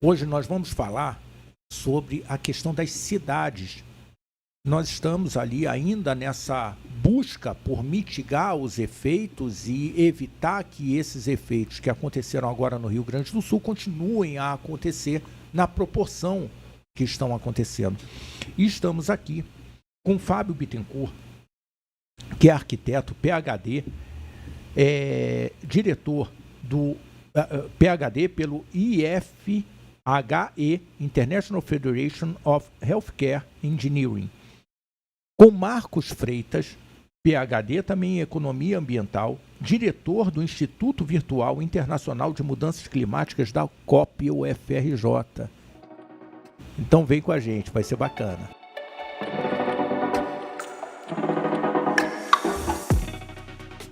Hoje nós vamos falar sobre a questão das cidades. Nós estamos ali ainda nessa busca por mitigar os efeitos e evitar que esses efeitos que aconteceram agora no Rio Grande do Sul continuem a acontecer na proporção que estão acontecendo. E estamos aqui com Fábio Bittencourt, que é arquiteto, PhD, diretor do PhD pelo IFHE, International Federation of Healthcare Engineering. Com Marcos Freitas, PhD também em Economia Ambiental, diretor do Instituto Virtual Internacional de Mudanças Climáticas da COP UFRJ. Então vem com a gente, vai ser bacana.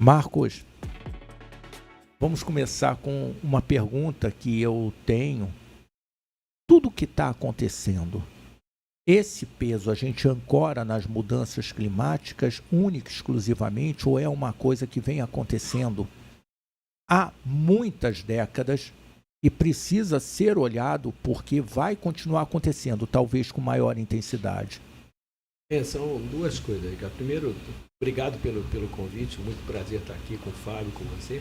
Marcos, vamos começar com uma pergunta que eu tenho. Tudo que está acontecendo, esse peso a gente ancora nas mudanças climáticas única e exclusivamente ou é uma coisa que vem acontecendo há muitas décadas e precisa ser olhado porque vai continuar acontecendo, talvez com maior intensidade? São duas coisas, Ricardo. Primeiro, obrigado pelo convite, muito prazer estar aqui com o Fábio, com você.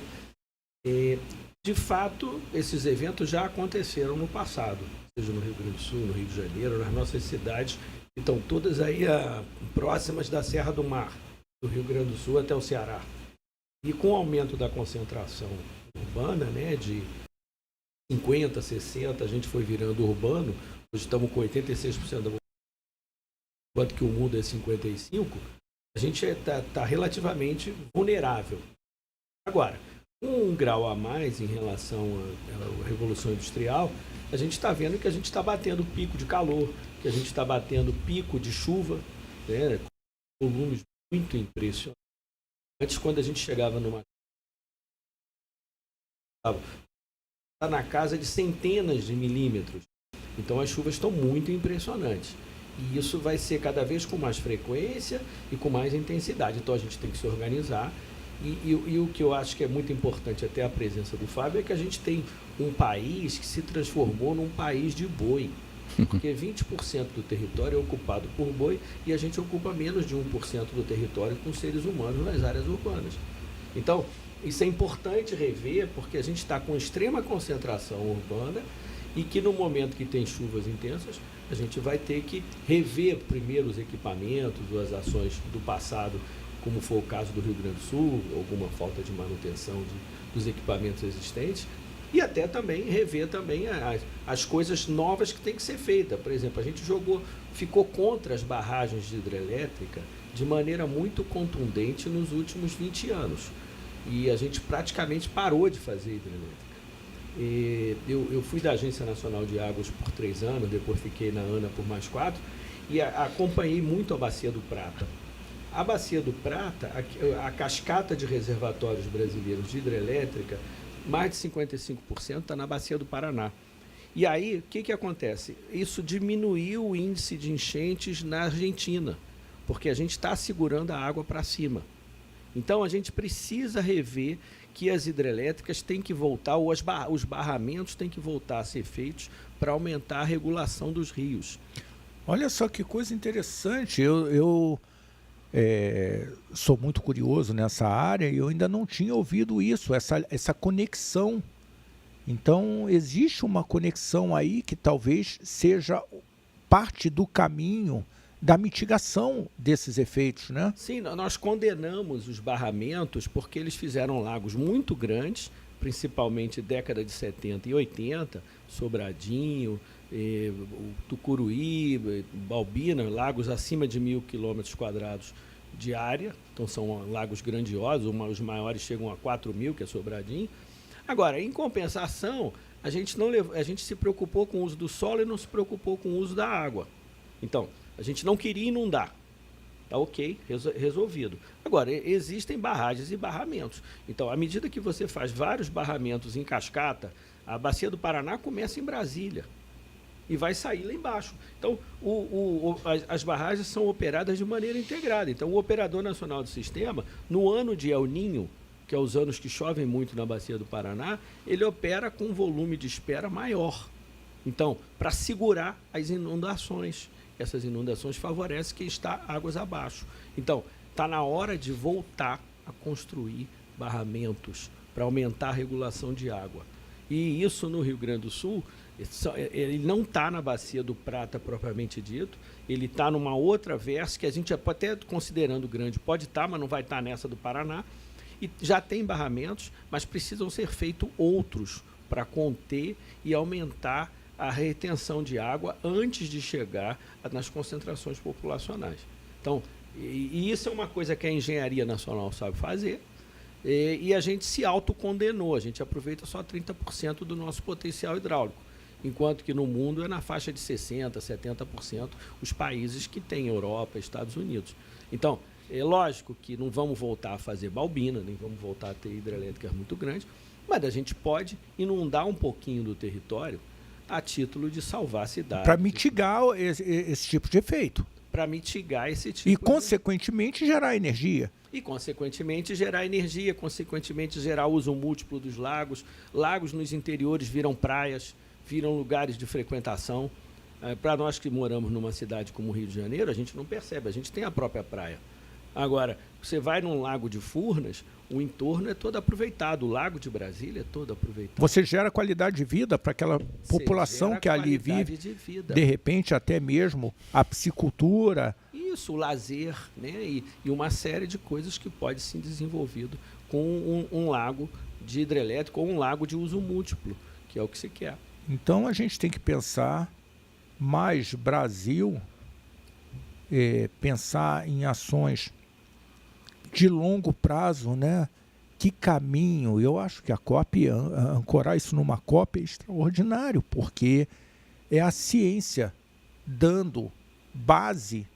De fato, esses eventos já aconteceram no passado, seja no Rio Grande do Sul, no Rio de Janeiro, nas nossas cidades, que estão todas aí próximas da Serra do Mar, do Rio Grande do Sul até o Ceará. E com o aumento da concentração urbana, né, de 50%, 60%, a gente foi virando urbano, hoje estamos com 86% da população, enquanto que o mundo é 55%, a gente está relativamente vulnerável. Agora, um grau a mais em relação à Revolução Industrial, a gente está vendo que a gente está batendo pico de calor, que a gente está batendo pico de chuva, né, com volumes muito impressionantes. Antes, quando a gente chegava numa... está na casa de centenas de milímetros. Então, as chuvas estão muito impressionantes. E isso vai ser cada vez com mais frequência e com mais intensidade. Então, a gente tem que se organizar. E o que eu acho que é muito importante, até a presença do Fábio, é que a gente tem um país que se transformou num país de boi. Porque 20% do território é ocupado por boi e a gente ocupa menos de 1% do território com seres humanos nas áreas urbanas. Então, isso é importante rever, porque a gente está com extrema concentração urbana e que no momento que tem chuvas intensas, a gente vai ter que rever primeiro os equipamentos, as ações do passado, como foi o caso do Rio Grande do Sul, alguma falta de manutenção dos equipamentos existentes, e até também rever também as coisas novas que tem que ser feitas. Por exemplo, a gente ficou contra as barragens de hidrelétrica de maneira muito contundente nos últimos 20 anos. E a gente praticamente parou de fazer hidrelétrica. Eu fui da Agência Nacional de Águas por 3 anos, depois fiquei na ANA por mais 4, e acompanhei muito a Bacia do Prata. A Bacia do Prata, a cascata de reservatórios brasileiros de hidrelétrica, mais de 55% está na Bacia do Paraná. E aí, o que acontece? Isso diminuiu o índice de enchentes na Argentina, porque a gente está segurando a água para cima. Então, a gente precisa rever que as hidrelétricas têm que voltar, ou os barramentos têm que voltar a ser feitos para aumentar a regulação dos rios. Olha só que coisa interessante. Eu sou muito curioso nessa área e eu ainda não tinha ouvido isso, essa conexão. Então, existe uma conexão aí que talvez seja parte do caminho da mitigação desses efeitos, né? Sim, nós condenamos os barramentos porque eles fizeram lagos muito grandes, principalmente década de 70 e 80, Sobradinho, Tucuruí, Balbina, lagos acima de 1.000 km² de área, então são lagos grandiosos, os maiores chegam a 4.000, que é Sobradinho. Agora, em compensação, a gente se preocupou com o uso do solo e não se preocupou com o uso da água. Então, a gente não queria inundar. Tá ok, resolvido. Agora, existem barragens e barramentos. Então, à medida que você faz vários barramentos em cascata, a Bacia do Paraná começa em Brasília e vai sair lá embaixo. Então, as barragens são operadas de maneira integrada. Então, o Operador Nacional do Sistema, no ano de El Niño, que é os anos que chovem muito na Bacia do Paraná, ele opera com um volume de espera maior. Então, para segurar as inundações, essas inundações favorecem que está águas abaixo. Então, está na hora de voltar a construir barramentos para aumentar a regulação de água. E isso no Rio Grande do Sul, ele não está na Bacia do Prata propriamente dito, ele está numa outra versa que a gente até considerando grande pode estar, mas não vai estar nessa do Paraná. E já tem barramentos, mas precisam ser feitos outros para conter e aumentar a retenção de água antes de chegar nas concentrações populacionais. Então, e isso é uma coisa que a Engenharia Nacional sabe fazer, e a gente se autocondenou, a gente aproveita só 30% do nosso potencial hidráulico, enquanto que no mundo é na faixa de 60%, 70% os países que têm Europa, Estados Unidos. Então, é lógico que não vamos voltar a fazer Balbina, nem vamos voltar a ter hidrelétricas muito grandes, mas a gente pode inundar um pouquinho do território a título de salvar a cidade. Para mitigar esse tipo de efeito. Para mitigar esse tipo e, consequentemente, gerar energia. E, consequentemente, gerar energia, consequentemente, gerar uso múltiplo dos lagos. Lagos nos interiores viram praias, viram lugares de frequentação. Para nós que moramos numa cidade como o Rio de Janeiro, a gente não percebe, a gente tem a própria praia. Agora, você vai num lago de Furnas, o entorno é todo aproveitado, o lago de Brasília é todo aproveitado. Você gera qualidade de vida para aquela população que ali vive, de repente até mesmo a piscicultura. Isso, o lazer, né? E uma série de coisas que pode ser desenvolvido com um lago de hidrelétrico ou um lago de uso múltiplo, que é o que se quer. Então a gente tem que pensar mais Brasil, pensar em ações de longo prazo, né? Que caminho? Eu acho que a COP, ancorar isso numa COP é extraordinário, porque é a ciência dando base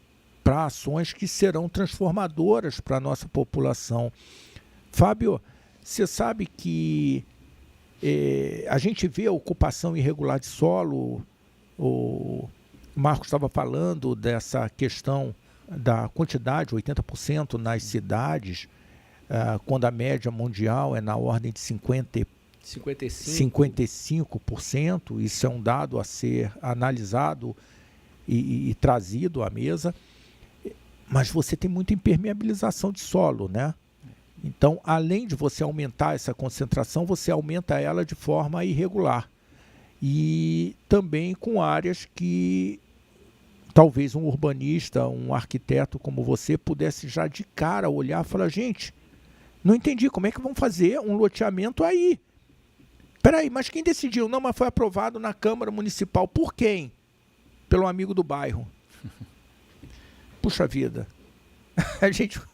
para ações que serão transformadoras para a nossa população. Fábio, você sabe que a gente vê a ocupação irregular de solo, o Marcos estava falando dessa questão da quantidade, 80% nas cidades, quando a média mundial é na ordem de 55%. Isso é um dado a ser analisado e trazido à mesa. Mas você tem muita impermeabilização de solo, né? Então, além de você aumentar essa concentração, você aumenta ela de forma irregular. E também com áreas que talvez um urbanista, um arquiteto como você pudesse já de cara olhar e falar, gente, não entendi, como é que vão fazer um loteamento aí? Peraí, mas quem decidiu? Não, mas foi aprovado na Câmara Municipal. Por quem? Pelo amigo do bairro. Puxa vida.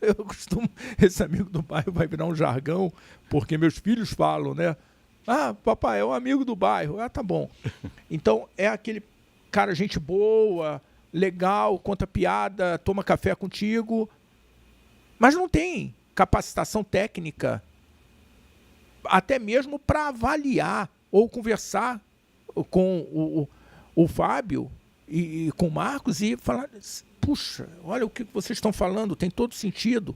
Eu costumo, esse amigo do bairro vai virar um jargão, porque meus filhos falam, né? Ah, papai, é um amigo do bairro. Ah, tá bom. Então, é aquele cara, gente boa, legal, conta piada, toma café contigo, mas não tem capacitação técnica, até mesmo para avaliar ou conversar com o Fábio e com o Marcos e falar, puxa, olha o que vocês estão falando, tem todo sentido.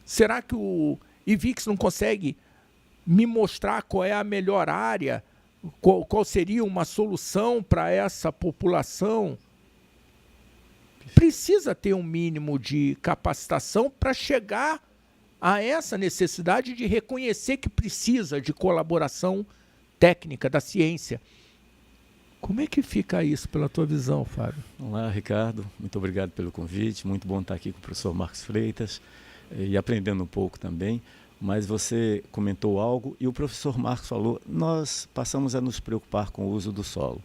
Será que o IVIX não consegue me mostrar qual é a melhor área, qual seria uma solução para essa população? Precisa ter um mínimo de capacitação para chegar a essa necessidade de reconhecer que precisa de colaboração técnica da ciência. Como é que fica isso pela tua visão, Fábio? Olá, Ricardo. Muito obrigado pelo convite. Muito bom estar aqui com o professor Marcos Freitas e aprendendo um pouco também. Mas você comentou algo e o professor Marcos falou, nós passamos a nos preocupar com o uso do solo.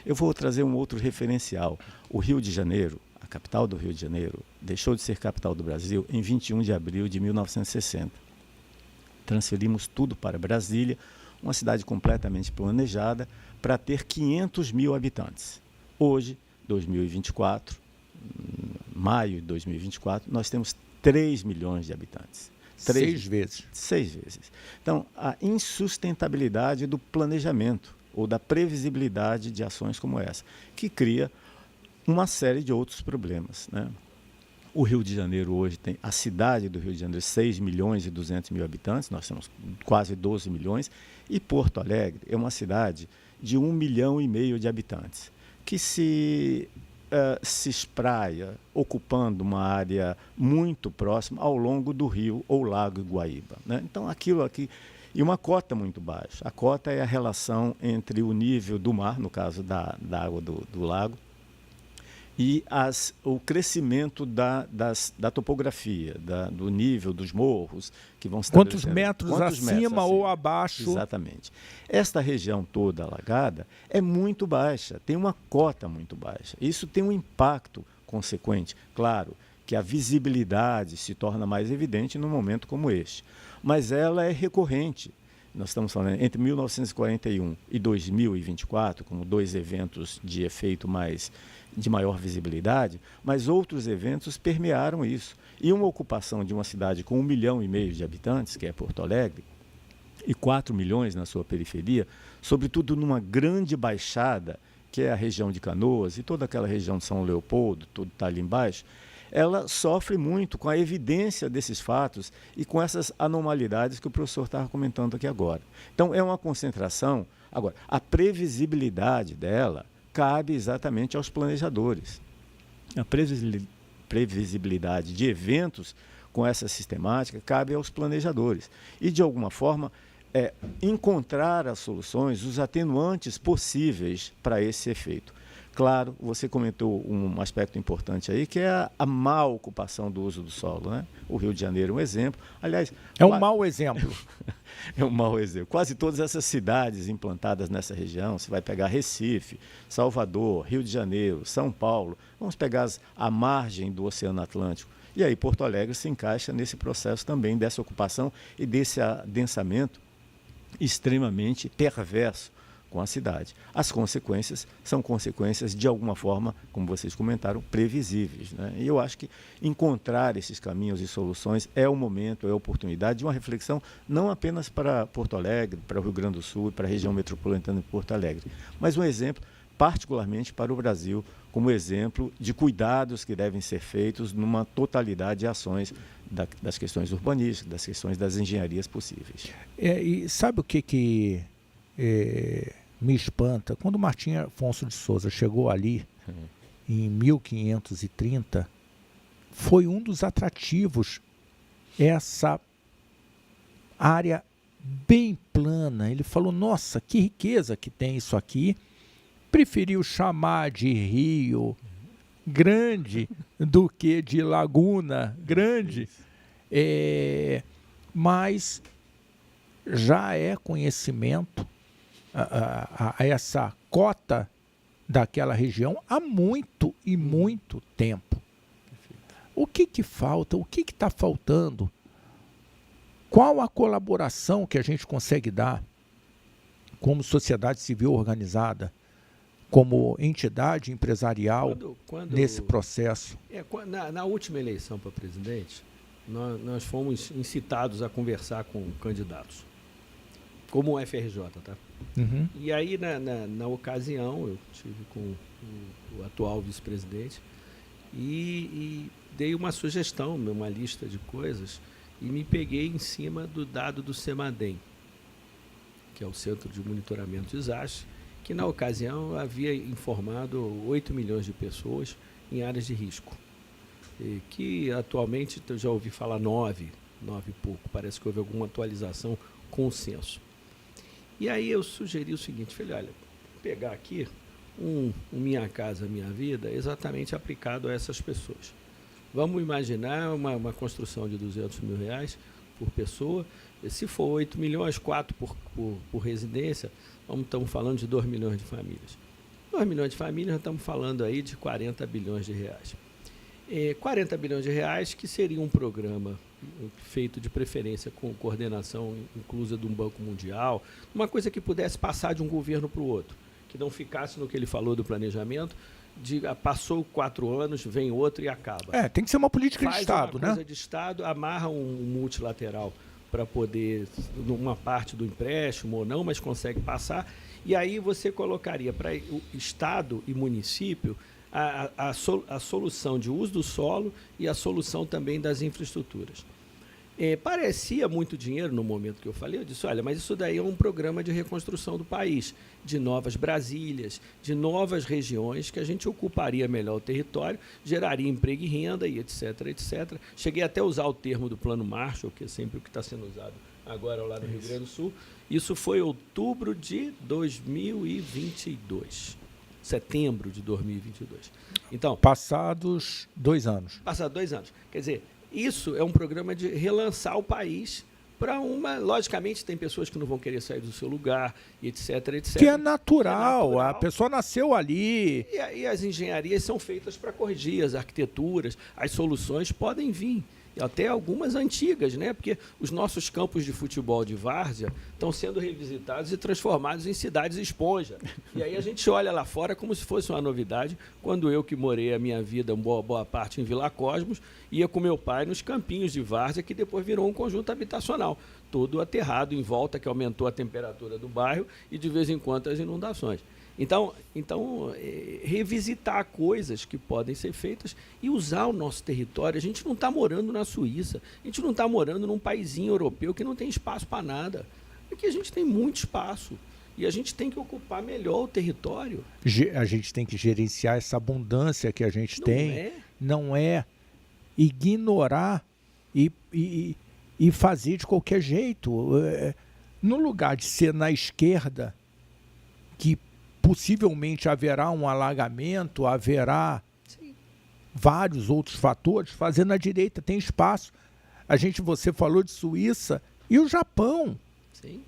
Eu vou trazer um outro referencial. O Rio de Janeiro, a capital do Rio de Janeiro, deixou de ser capital do Brasil em 21 de abril de 1960. Transferimos tudo para Brasília, uma cidade completamente planejada, para ter 500 mil habitantes. Hoje, 2024, maio de 2024, nós temos 3 milhões de habitantes. 6 vezes. 6 vezes. Então, a insustentabilidade do planejamento ou da previsibilidade de ações como essa, que cria uma série de outros problemas, né? O Rio de Janeiro hoje tem, a cidade do Rio de Janeiro, 6 milhões e 200 mil habitantes, nós temos quase 12 milhões, e Porto Alegre é uma cidade de 1,5 milhão de habitantes, que se espraia ocupando uma área muito próxima ao longo do rio ou lago Guaíba, né? Então, aquilo aqui... E uma cota muito baixa. A cota é a relação entre o nível do mar, no caso da água do lago, e o crescimento da topografia, do nível dos morros que vão se Quantos metros acima ou abaixo? Exatamente. Esta região toda alagada é muito baixa, tem uma cota muito baixa. Isso tem um impacto consequente. Claro que a visibilidade se torna mais evidente num momento como este, mas ela é recorrente. Nós estamos falando entre 1941 e 2024, como 2 eventos de efeito de maior visibilidade, mas outros eventos permearam isso. E uma ocupação de uma cidade com 1,5 milhão de habitantes, que é Porto Alegre, e 4 milhões na sua periferia, sobretudo numa grande baixada, que é a região de Canoas e toda aquela região de São Leopoldo, tudo está ali embaixo, ela sofre muito com a evidência desses fatos e com essas anormalidades que o professor estava comentando aqui agora. Então, é uma concentração. Agora, a previsibilidade dela cabe exatamente aos planejadores. A previsibilidade de eventos com essa sistemática cabe aos planejadores. E, de alguma forma, encontrar as soluções, os atenuantes possíveis para esse efeito. Claro, você comentou um aspecto importante aí, que é a má ocupação do uso do solo, né? O Rio de Janeiro é um exemplo. Aliás, é um mau exemplo. É um mau exemplo. Quase todas essas cidades implantadas nessa região, você vai pegar Recife, Salvador, Rio de Janeiro, São Paulo, vamos pegar a margem do Oceano Atlântico. E aí Porto Alegre se encaixa nesse processo também dessa ocupação e desse adensamento extremamente perverso com a cidade. As consequências são consequências, de alguma forma, como vocês comentaram, previsíveis, né? E eu acho que encontrar esses caminhos e soluções é o momento, é a oportunidade de uma reflexão não apenas para Porto Alegre, para o Rio Grande do Sul, para a região metropolitana de Porto Alegre, mas um exemplo particularmente para o Brasil, como exemplo de cuidados que devem ser feitos numa totalidade de ações das questões urbanísticas, das questões das engenharias possíveis. E sabe o que me espanta? Quando o Martim Afonso de Souza chegou ali, em 1530, foi um dos atrativos essa área bem plana. Ele falou, nossa, que riqueza que tem isso aqui. Preferiu chamar de rio grande do que de laguna grande. Mas já é conhecimento a essa cota daquela região há muito e muito tempo. O que falta? O que está faltando? Qual a colaboração que a gente consegue dar como sociedade civil organizada, como entidade empresarial nesse processo? Na última eleição para presidente, nós fomos incitados a conversar com candidatos, como o FRJ, tá? Uhum. E aí, na ocasião, eu estive com o atual vice-presidente e dei uma sugestão, uma lista de coisas, e me peguei em cima do dado do CEMADEM, que é o Centro de Monitoramento de Desastres, que na ocasião havia informado 8 milhões de pessoas em áreas de risco, e que atualmente eu já ouvi falar 9 e pouco, parece que houve alguma atualização com o censo. E aí eu sugeri o seguinte, falei, olha, pegar aqui um Minha Casa Minha Vida exatamente aplicado a essas pessoas. Vamos imaginar uma construção de R$200 mil por pessoa, se for 8 milhões, 4 por residência, estamos falando de 2 milhões de famílias. 2 milhões de famílias, nós estamos falando aí de 40 bilhões de reais. 40 bilhões de reais que seria um programa feito de preferência com coordenação inclusa de um Banco Mundial, uma coisa que pudesse passar de um governo para o outro, que não ficasse no que ele falou do planejamento, passou 4 anos, vem outro e acaba. Tem que ser uma política de Estado, né? Faz uma coisa de Estado, amarra um multilateral para poder, numa parte do empréstimo ou não, mas consegue passar, e aí você colocaria para o Estado e município a solução de uso do solo e a solução também das infraestruturas. Parecia muito dinheiro no momento que eu falei. Eu disse, olha, mas isso daí é um programa de reconstrução do país, de novas Brasílias, de novas regiões que a gente ocuparia melhor o território, geraria emprego e renda e etc, etc. Cheguei até a usar o termo do Plano Marshall, que é sempre o que está sendo usado agora lá no Rio Grande do Sul. Isso foi outubro de 2022. Setembro de 2022. Então, passados 2 anos. Passados 2 anos. Quer dizer, isso é um programa de relançar o país para uma... Logicamente, tem pessoas que não vão querer sair do seu lugar, e etc, etc. Que é natural, a pessoa nasceu ali. E as engenharias são feitas para corrigir, as arquiteturas, as soluções podem vir. Até algumas antigas, né? Porque os nossos campos de futebol de várzea estão sendo revisitados e transformados em cidades esponja. E aí a gente olha lá fora como se fosse uma novidade, quando eu, que morei a minha vida, boa parte em Vila Cosmos, ia com meu pai nos campinhos de várzea, que depois virou um conjunto habitacional, todo aterrado em volta, que aumentou a temperatura do bairro e, de vez em quando, as inundações. Então, revisitar coisas que podem ser feitas e usar o nosso território. A gente não está morando na Suíça, a gente não está morando num paizinho europeu que não tem espaço para nada. Aqui a gente tem muito espaço e a gente tem que ocupar melhor o território. A gente tem que gerenciar essa abundância que a gente tem. Não é ignorar e fazer de qualquer jeito. No lugar de ser na esquerda, que possivelmente haverá um alagamento, haverá vários outros fatores, fazer na direita, tem espaço. Você falou de Suíça e o Japão. Sim.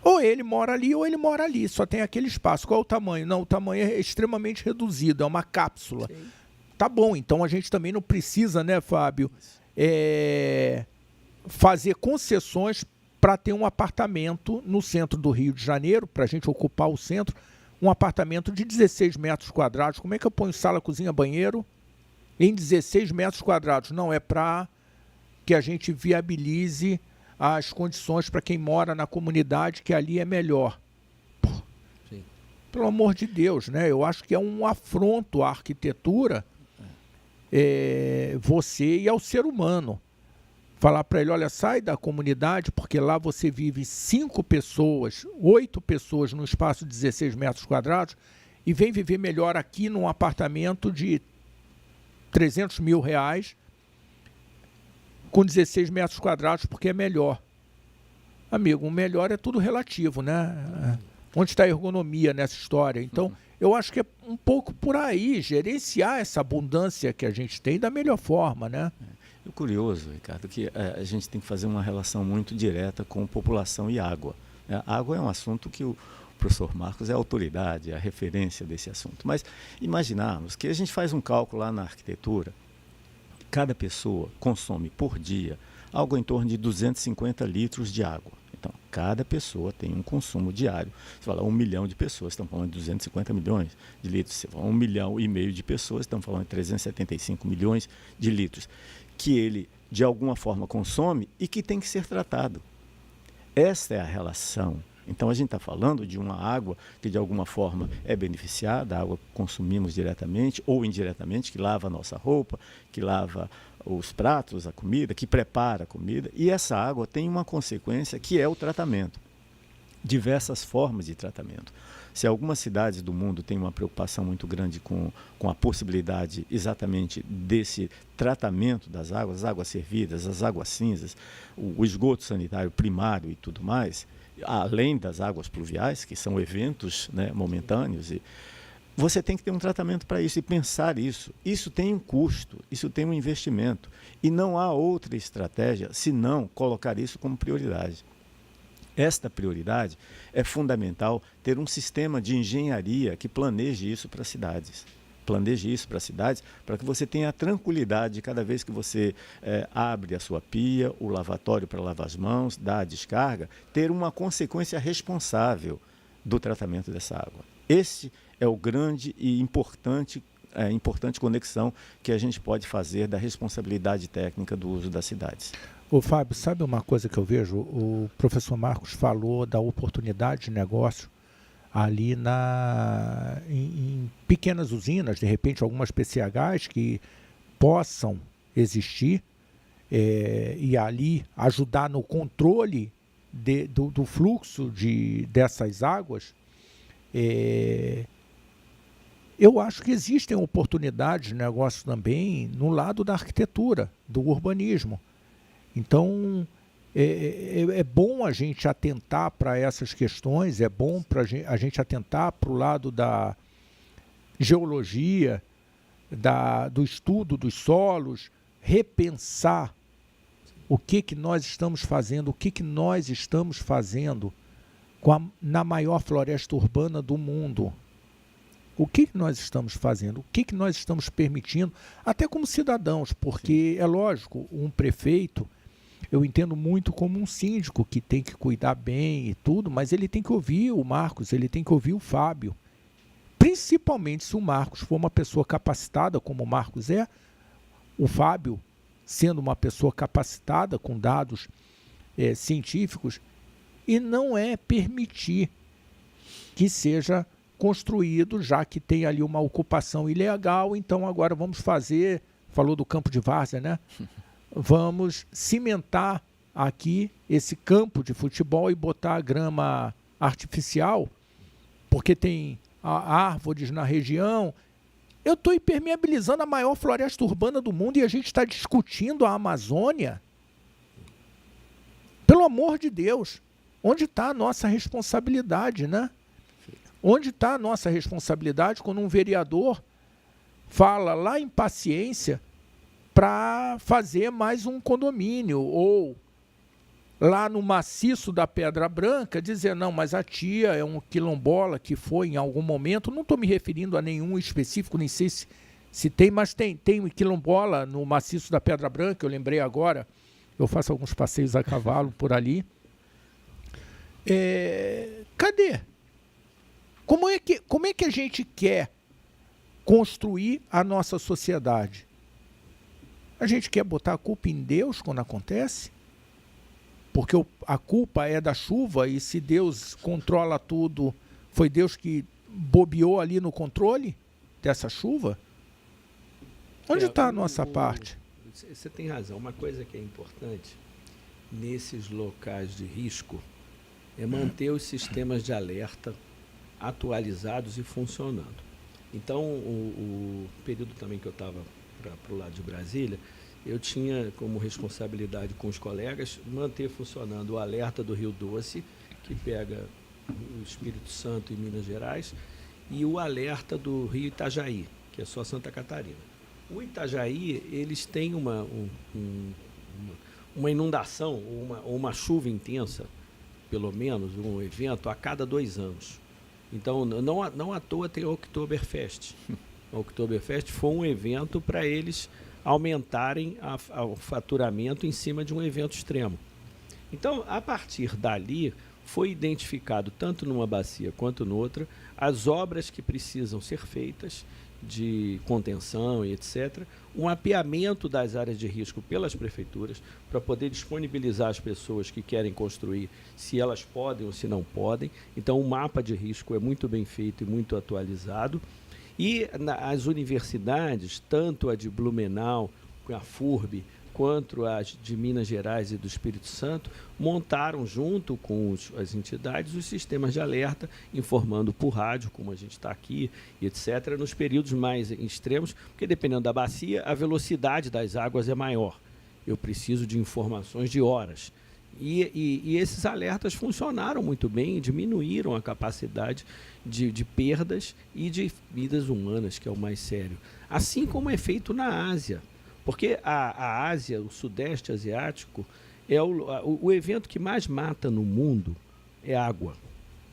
Ou ele mora ali ou ele mora ali, só tem aquele espaço. Qual é o tamanho? Não, o tamanho é extremamente reduzido, é uma cápsula. Sim. Tá bom, então a gente também não precisa, né, Fábio, fazer concessões para ter um apartamento no centro do Rio de Janeiro, para a gente ocupar o centro, um apartamento de 16 metros quadrados. Como é que eu ponho sala, cozinha, banheiro em 16 metros quadrados? Não, é para que a gente viabilize as condições para quem mora na comunidade, que ali é melhor. Sim. Pelo amor de Deus, né? Eu acho que é um afronto à arquitetura, você e ao ser humano. Falar para ele, olha, sai da comunidade, porque lá você vive 5 pessoas, 8 pessoas num espaço de 16 metros quadrados e vem viver melhor aqui num apartamento de 300 mil reais com 16 metros quadrados, porque é melhor. Amigo, o melhor é tudo relativo, né? Onde está a ergonomia nessa história? Então, eu acho que é um pouco por aí, gerenciar essa abundância que a gente tem da melhor forma, né? É curioso, Ricardo, que a gente tem que fazer uma relação muito direta com população e água. A água é um assunto que o professor Marcos é a autoridade, é a referência desse assunto. Mas imaginarmos que a gente faz um cálculo lá na arquitetura, cada pessoa consome por dia algo em torno de 250 litros de água. Então, cada pessoa tem um consumo diário. Você fala 1 milhão de pessoas, estão falando de 250 milhões de litros. Você fala 1,5 milhão de pessoas, estão falando de 375 milhões de litros, que ele, de alguma forma, consome e que tem que ser tratado. Esta é a relação. Então, a gente está falando de uma água que, de alguma forma, é beneficiada, a água que consumimos diretamente ou indiretamente, que lava a nossa roupa, que lava os pratos, a comida, que prepara a comida. E essa água tem uma consequência que é o tratamento. Diversas formas de tratamento. Se algumas cidades do mundo têm uma preocupação muito grande com a possibilidade exatamente desse tratamento das águas, as águas servidas, as águas cinzas, o esgoto sanitário primário e tudo mais, além das águas pluviais, que são eventos, né, momentâneos, você tem que ter um tratamento para isso e pensar isso. Isso tem um custo, isso tem um investimento. E não há outra estratégia senão colocar isso como prioridade. Esta prioridade é fundamental ter um sistema de engenharia que planeje isso para as cidades. Planeje isso para as cidades para que você tenha a tranquilidade cada vez que você abre a sua pia, o lavatório para lavar as mãos, dá a descarga, ter uma consequência responsável do tratamento dessa água. Esse é o grande e importante conexão que a gente pode fazer da responsabilidade técnica do uso das cidades. Ô Fábio, sabe uma coisa que eu vejo? O professor Marcos falou da oportunidade de negócio ali em pequenas usinas, de repente algumas PCHs que possam existir e ali ajudar no controle do fluxo dessas águas, eu acho que existem oportunidades de negócio também no lado da arquitetura, do urbanismo. Então, é bom a gente atentar para essas questões, é bom a gente atentar para o lado da geologia, do estudo dos solos, repensar o que nós estamos fazendo, na maior floresta urbana do mundo. O que nós estamos fazendo? O que nós estamos permitindo, até como cidadãos, porque é lógico, um prefeito, eu entendo muito como um síndico que tem que cuidar bem e tudo, mas ele tem que ouvir o Marcos, ele tem que ouvir o Fábio. Principalmente se o Marcos for uma pessoa capacitada, como o Marcos é, o Fábio, sendo uma pessoa capacitada com dados científicos, e não é permitir que seja construído, já que tem ali uma ocupação ilegal, então agora vamos fazer, falou do campo de várzea, né? Vamos cimentar aqui esse campo de futebol e botar a grama artificial, porque tem árvores na região. Eu estou impermeabilizando a maior floresta urbana do mundo e a gente está discutindo a Amazônia. Pelo amor de Deus, onde está a nossa responsabilidade, né? Onde está a nossa responsabilidade quando um vereador fala lá em Paciência para fazer mais um condomínio, ou lá no maciço da Pedra Branca dizer, não, mas a tia é um quilombola que foi em algum momento, não estou me referindo a nenhum específico, nem sei se tem, mas tem um quilombola no maciço da Pedra Branca, eu lembrei agora, eu faço alguns passeios a cavalo por ali. Cadê? Como é que a gente quer construir a nossa sociedade? A gente quer botar a culpa em Deus quando acontece? Porque a culpa é da chuva e se Deus controla tudo, foi Deus que bobeou ali no controle dessa chuva? Onde está a nossa parte? Você tem razão. Uma coisa que é importante nesses locais de risco é manter os sistemas de alerta atualizados e funcionando. Então, o período também que eu estava para o lado de Brasília, eu tinha como responsabilidade com os colegas manter funcionando o alerta do Rio Doce, que pega o Espírito Santo e Minas Gerais, e o alerta do Rio Itajaí, que é só Santa Catarina. O Itajaí, eles têm uma inundação, ou uma chuva intensa, pelo menos, um evento a cada 2 anos. Então, não à toa tem o Oktoberfest. O Oktoberfest foi um evento para eles aumentarem o faturamento em cima de um evento extremo. Então, a partir dali, foi identificado, tanto numa bacia quanto noutra, as obras que precisam ser feitas de contenção e etc., um mapeamento das áreas de risco pelas prefeituras para poder disponibilizar as pessoas que querem construir, se elas podem ou se não podem. Então, o mapa de risco é muito bem feito e muito atualizado. E as universidades, tanto a de Blumenau, a FURB, quanto as de Minas Gerais e do Espírito Santo, montaram junto com as entidades os sistemas de alerta, informando por rádio, como a gente está aqui, e etc., nos períodos mais extremos, porque dependendo da bacia, a velocidade das águas é maior. Eu preciso de informações de horas. E esses alertas funcionaram muito bem e diminuíram a capacidade de perdas e de vidas humanas, que é o mais sério. Assim como é feito na Ásia. Porque a Ásia, o Sudeste Asiático, é o evento que mais mata no mundo é água.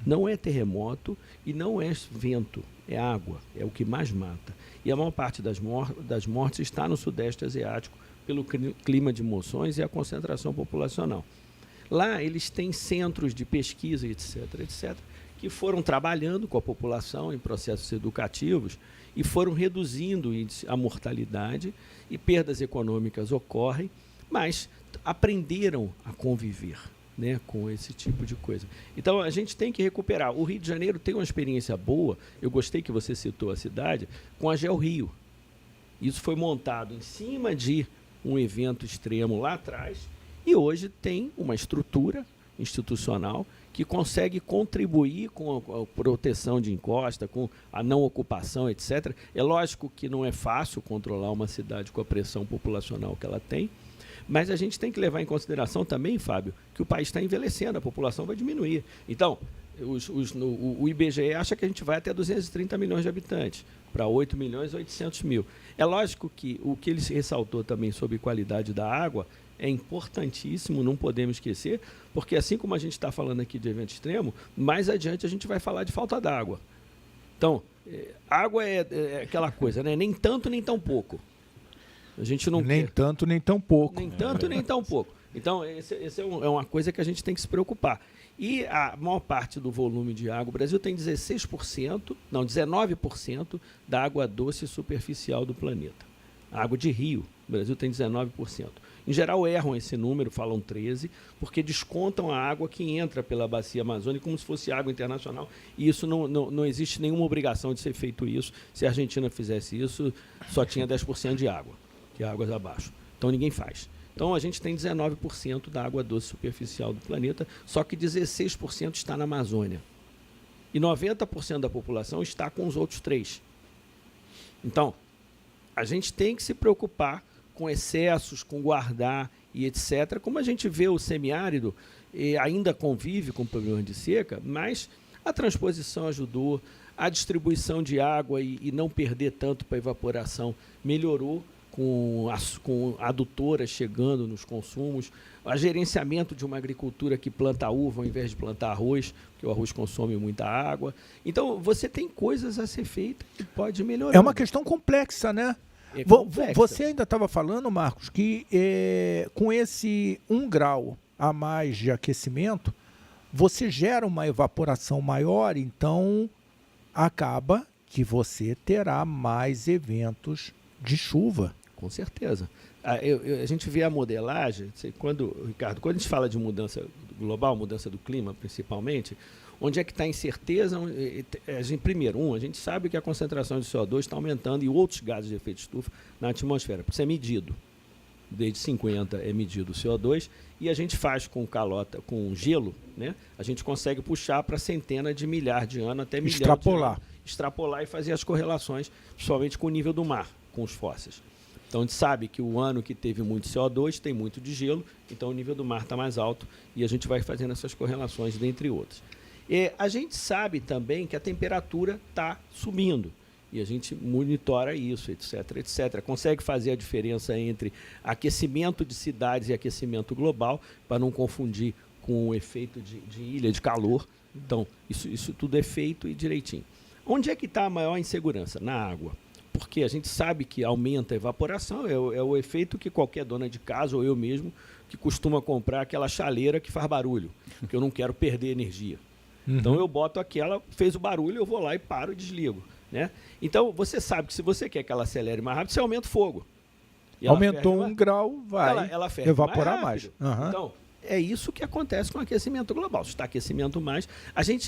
Não é terremoto e não é vento, é água, é o que mais mata. E a maior parte das mortes está no Sudeste Asiático pelo clima de moções e a concentração populacional. Lá eles têm centros de pesquisa, etc., que foram trabalhando com a população em processos educativos e foram reduzindo a mortalidade e perdas econômicas ocorrem, mas aprenderam a conviver, né, com esse tipo de coisa. Então, a gente tem que recuperar. O Rio de Janeiro tem uma experiência boa, eu gostei que você citou a cidade, com a GeoRio. Isso foi montado em cima de um evento extremo lá atrás e hoje tem uma estrutura institucional que consegue contribuir com a proteção de encosta, com a não ocupação, etc. É lógico que não é fácil controlar uma cidade com a pressão populacional que ela tem, mas a gente tem que levar em consideração também, Fábio, que o país está envelhecendo, a população vai diminuir. Então, o IBGE acha que a gente vai até 230 milhões de habitantes, para 8 milhões e 800 mil. É lógico que o que ele ressaltou também sobre qualidade da água é importantíssimo, não podemos esquecer, porque assim como a gente está falando aqui de evento extremo, mais adiante a gente vai falar de falta d'água. Então, água é aquela coisa, né? Nem tanto, nem tão pouco. A gente não nem quer. Tanto, nem tão pouco. Nem tanto, nem tão pouco. Então, esse é uma coisa que a gente tem que se preocupar. E a maior parte do volume de água, o Brasil tem 19% da água doce superficial do planeta. A água de rio, o Brasil tem 19%. Em geral, erram esse número, falam 13%, porque descontam a água que entra pela bacia amazônica como se fosse água internacional. E isso não existe nenhuma obrigação de ser feito isso. Se a Argentina fizesse isso, só tinha 10% de água, que é águas abaixo. Então, ninguém faz. Então, a gente tem 19% da água doce superficial do planeta, só que 16% está na Amazônia. E 90% da população está com os outros 3%. Então, a gente tem que se preocupar com excessos, com guardar e etc. Como a gente vê o semiárido, ainda convive com problemas de seca, mas a transposição ajudou, a distribuição de água e não perder tanto para a evaporação melhorou, com adutoras chegando nos consumos, o gerenciamento de uma agricultura que planta uva ao invés de plantar arroz, porque o arroz consome muita água. Então, você tem coisas a ser feitas que pode melhorar. É uma questão complexa, né? Você ainda estava falando, Marcos, que com esse 1 grau a mais de aquecimento, você gera uma evaporação maior, então acaba que você terá mais eventos de chuva. Com certeza. A gente vê a modelagem, Ricardo, quando a gente fala de mudança global, mudança do clima principalmente, onde é que está a incerteza? Primeiro, a gente sabe que a concentração de CO2 está aumentando e outros gases de efeito de estufa na atmosfera, porque isso é medido. Desde 50 é medido o CO2 e a gente faz com calota, com gelo, né? A gente consegue puxar para centenas de milhares de anos, até milhões de anos. Extrapolar e fazer as correlações, principalmente com o nível do mar, com os fósseis. Então, a gente sabe que o ano que teve muito CO2 tem muito de gelo, então o nível do mar está mais alto e a gente vai fazendo essas correlações, dentre outras. A gente sabe também que a temperatura está subindo e a gente monitora isso, etc, etc. Consegue fazer a diferença entre aquecimento de cidades e aquecimento global, para não confundir com o efeito de ilha de calor. Então, isso tudo é feito e direitinho. Onde é que está a maior insegurança? Na água. Porque a gente sabe que aumenta a evaporação, é o efeito que qualquer dona de casa, ou eu mesmo, que costuma comprar aquela chaleira que faz barulho, porque eu não quero perder energia. Então eu boto aquela, fez o barulho, eu vou lá e paro e desligo. Né? Então você sabe que se você quer que ela acelere mais rápido, você aumenta o fogo. Aumentou 1 grau, vai ela evaporar mais. Então, é isso que acontece com o aquecimento global. Se está aquecimento mais,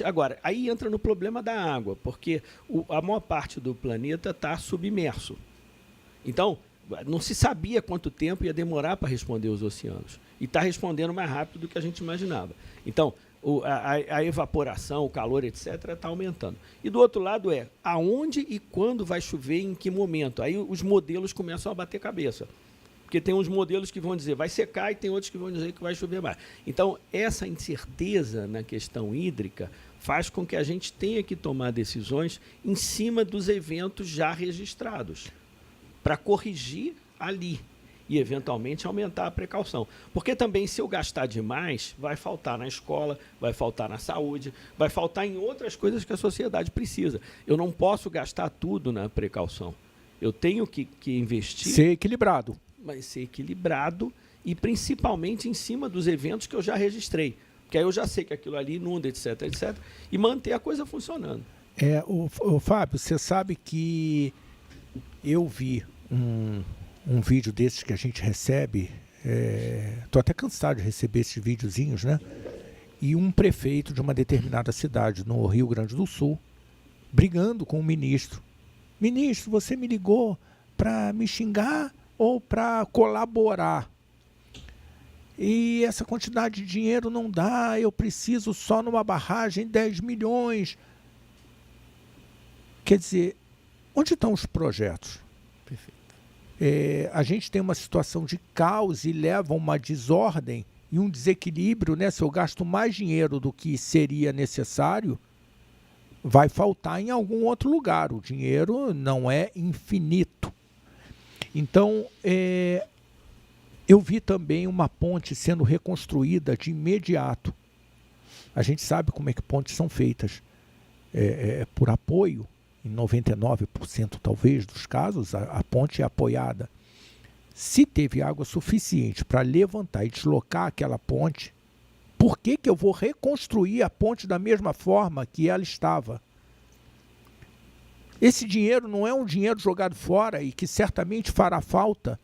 agora, aí entra no problema da água, porque a maior parte do planeta está submerso. Então, não se sabia quanto tempo ia demorar para responder os oceanos. E está respondendo mais rápido do que a gente imaginava. Então, a evaporação, o calor, etc., está aumentando. E do outro lado aonde e quando vai chover, em que momento. Aí os modelos começam a bater cabeça. Porque tem uns modelos que vão dizer vai secar e tem outros que vão dizer que vai chover mais. Então, essa incerteza na questão hídrica faz com que a gente tenha que tomar decisões em cima dos eventos já registrados, para corrigir ali e, eventualmente, aumentar a precaução. Porque também, se eu gastar demais, vai faltar na escola, vai faltar na saúde, vai faltar em outras coisas que a sociedade precisa. Eu não posso gastar tudo na precaução. Eu tenho que investir... Ser equilibrado. Mas ser equilibrado e principalmente em cima dos eventos que eu já registrei. Porque aí eu já sei que aquilo ali inunda, etc, etc. E manter a coisa funcionando. O Fábio, você sabe que eu vi um vídeo desses que a gente recebe, estou até cansado de receber esses videozinhos, né? E um prefeito de uma determinada cidade no Rio Grande do Sul brigando com o ministro. Ministro, você me ligou para me xingar ou para colaborar. E essa quantidade de dinheiro não dá, eu preciso só numa barragem 10 milhões. Quer dizer, onde estão os projetos? Perfeito. A gente tem uma situação de caos e leva uma desordem e um desequilíbrio, né? Se eu gasto mais dinheiro do que seria necessário, vai faltar em algum outro lugar. O dinheiro não é infinito. Então, eu vi também uma ponte sendo reconstruída de imediato. A gente sabe como é que pontes são feitas. Por apoio, em 99% talvez dos casos, a ponte é apoiada. Se teve água suficiente para levantar e deslocar aquela ponte, por que eu vou reconstruir a ponte da mesma forma que ela estava? Esse dinheiro não é um dinheiro jogado fora e que certamente fará falta,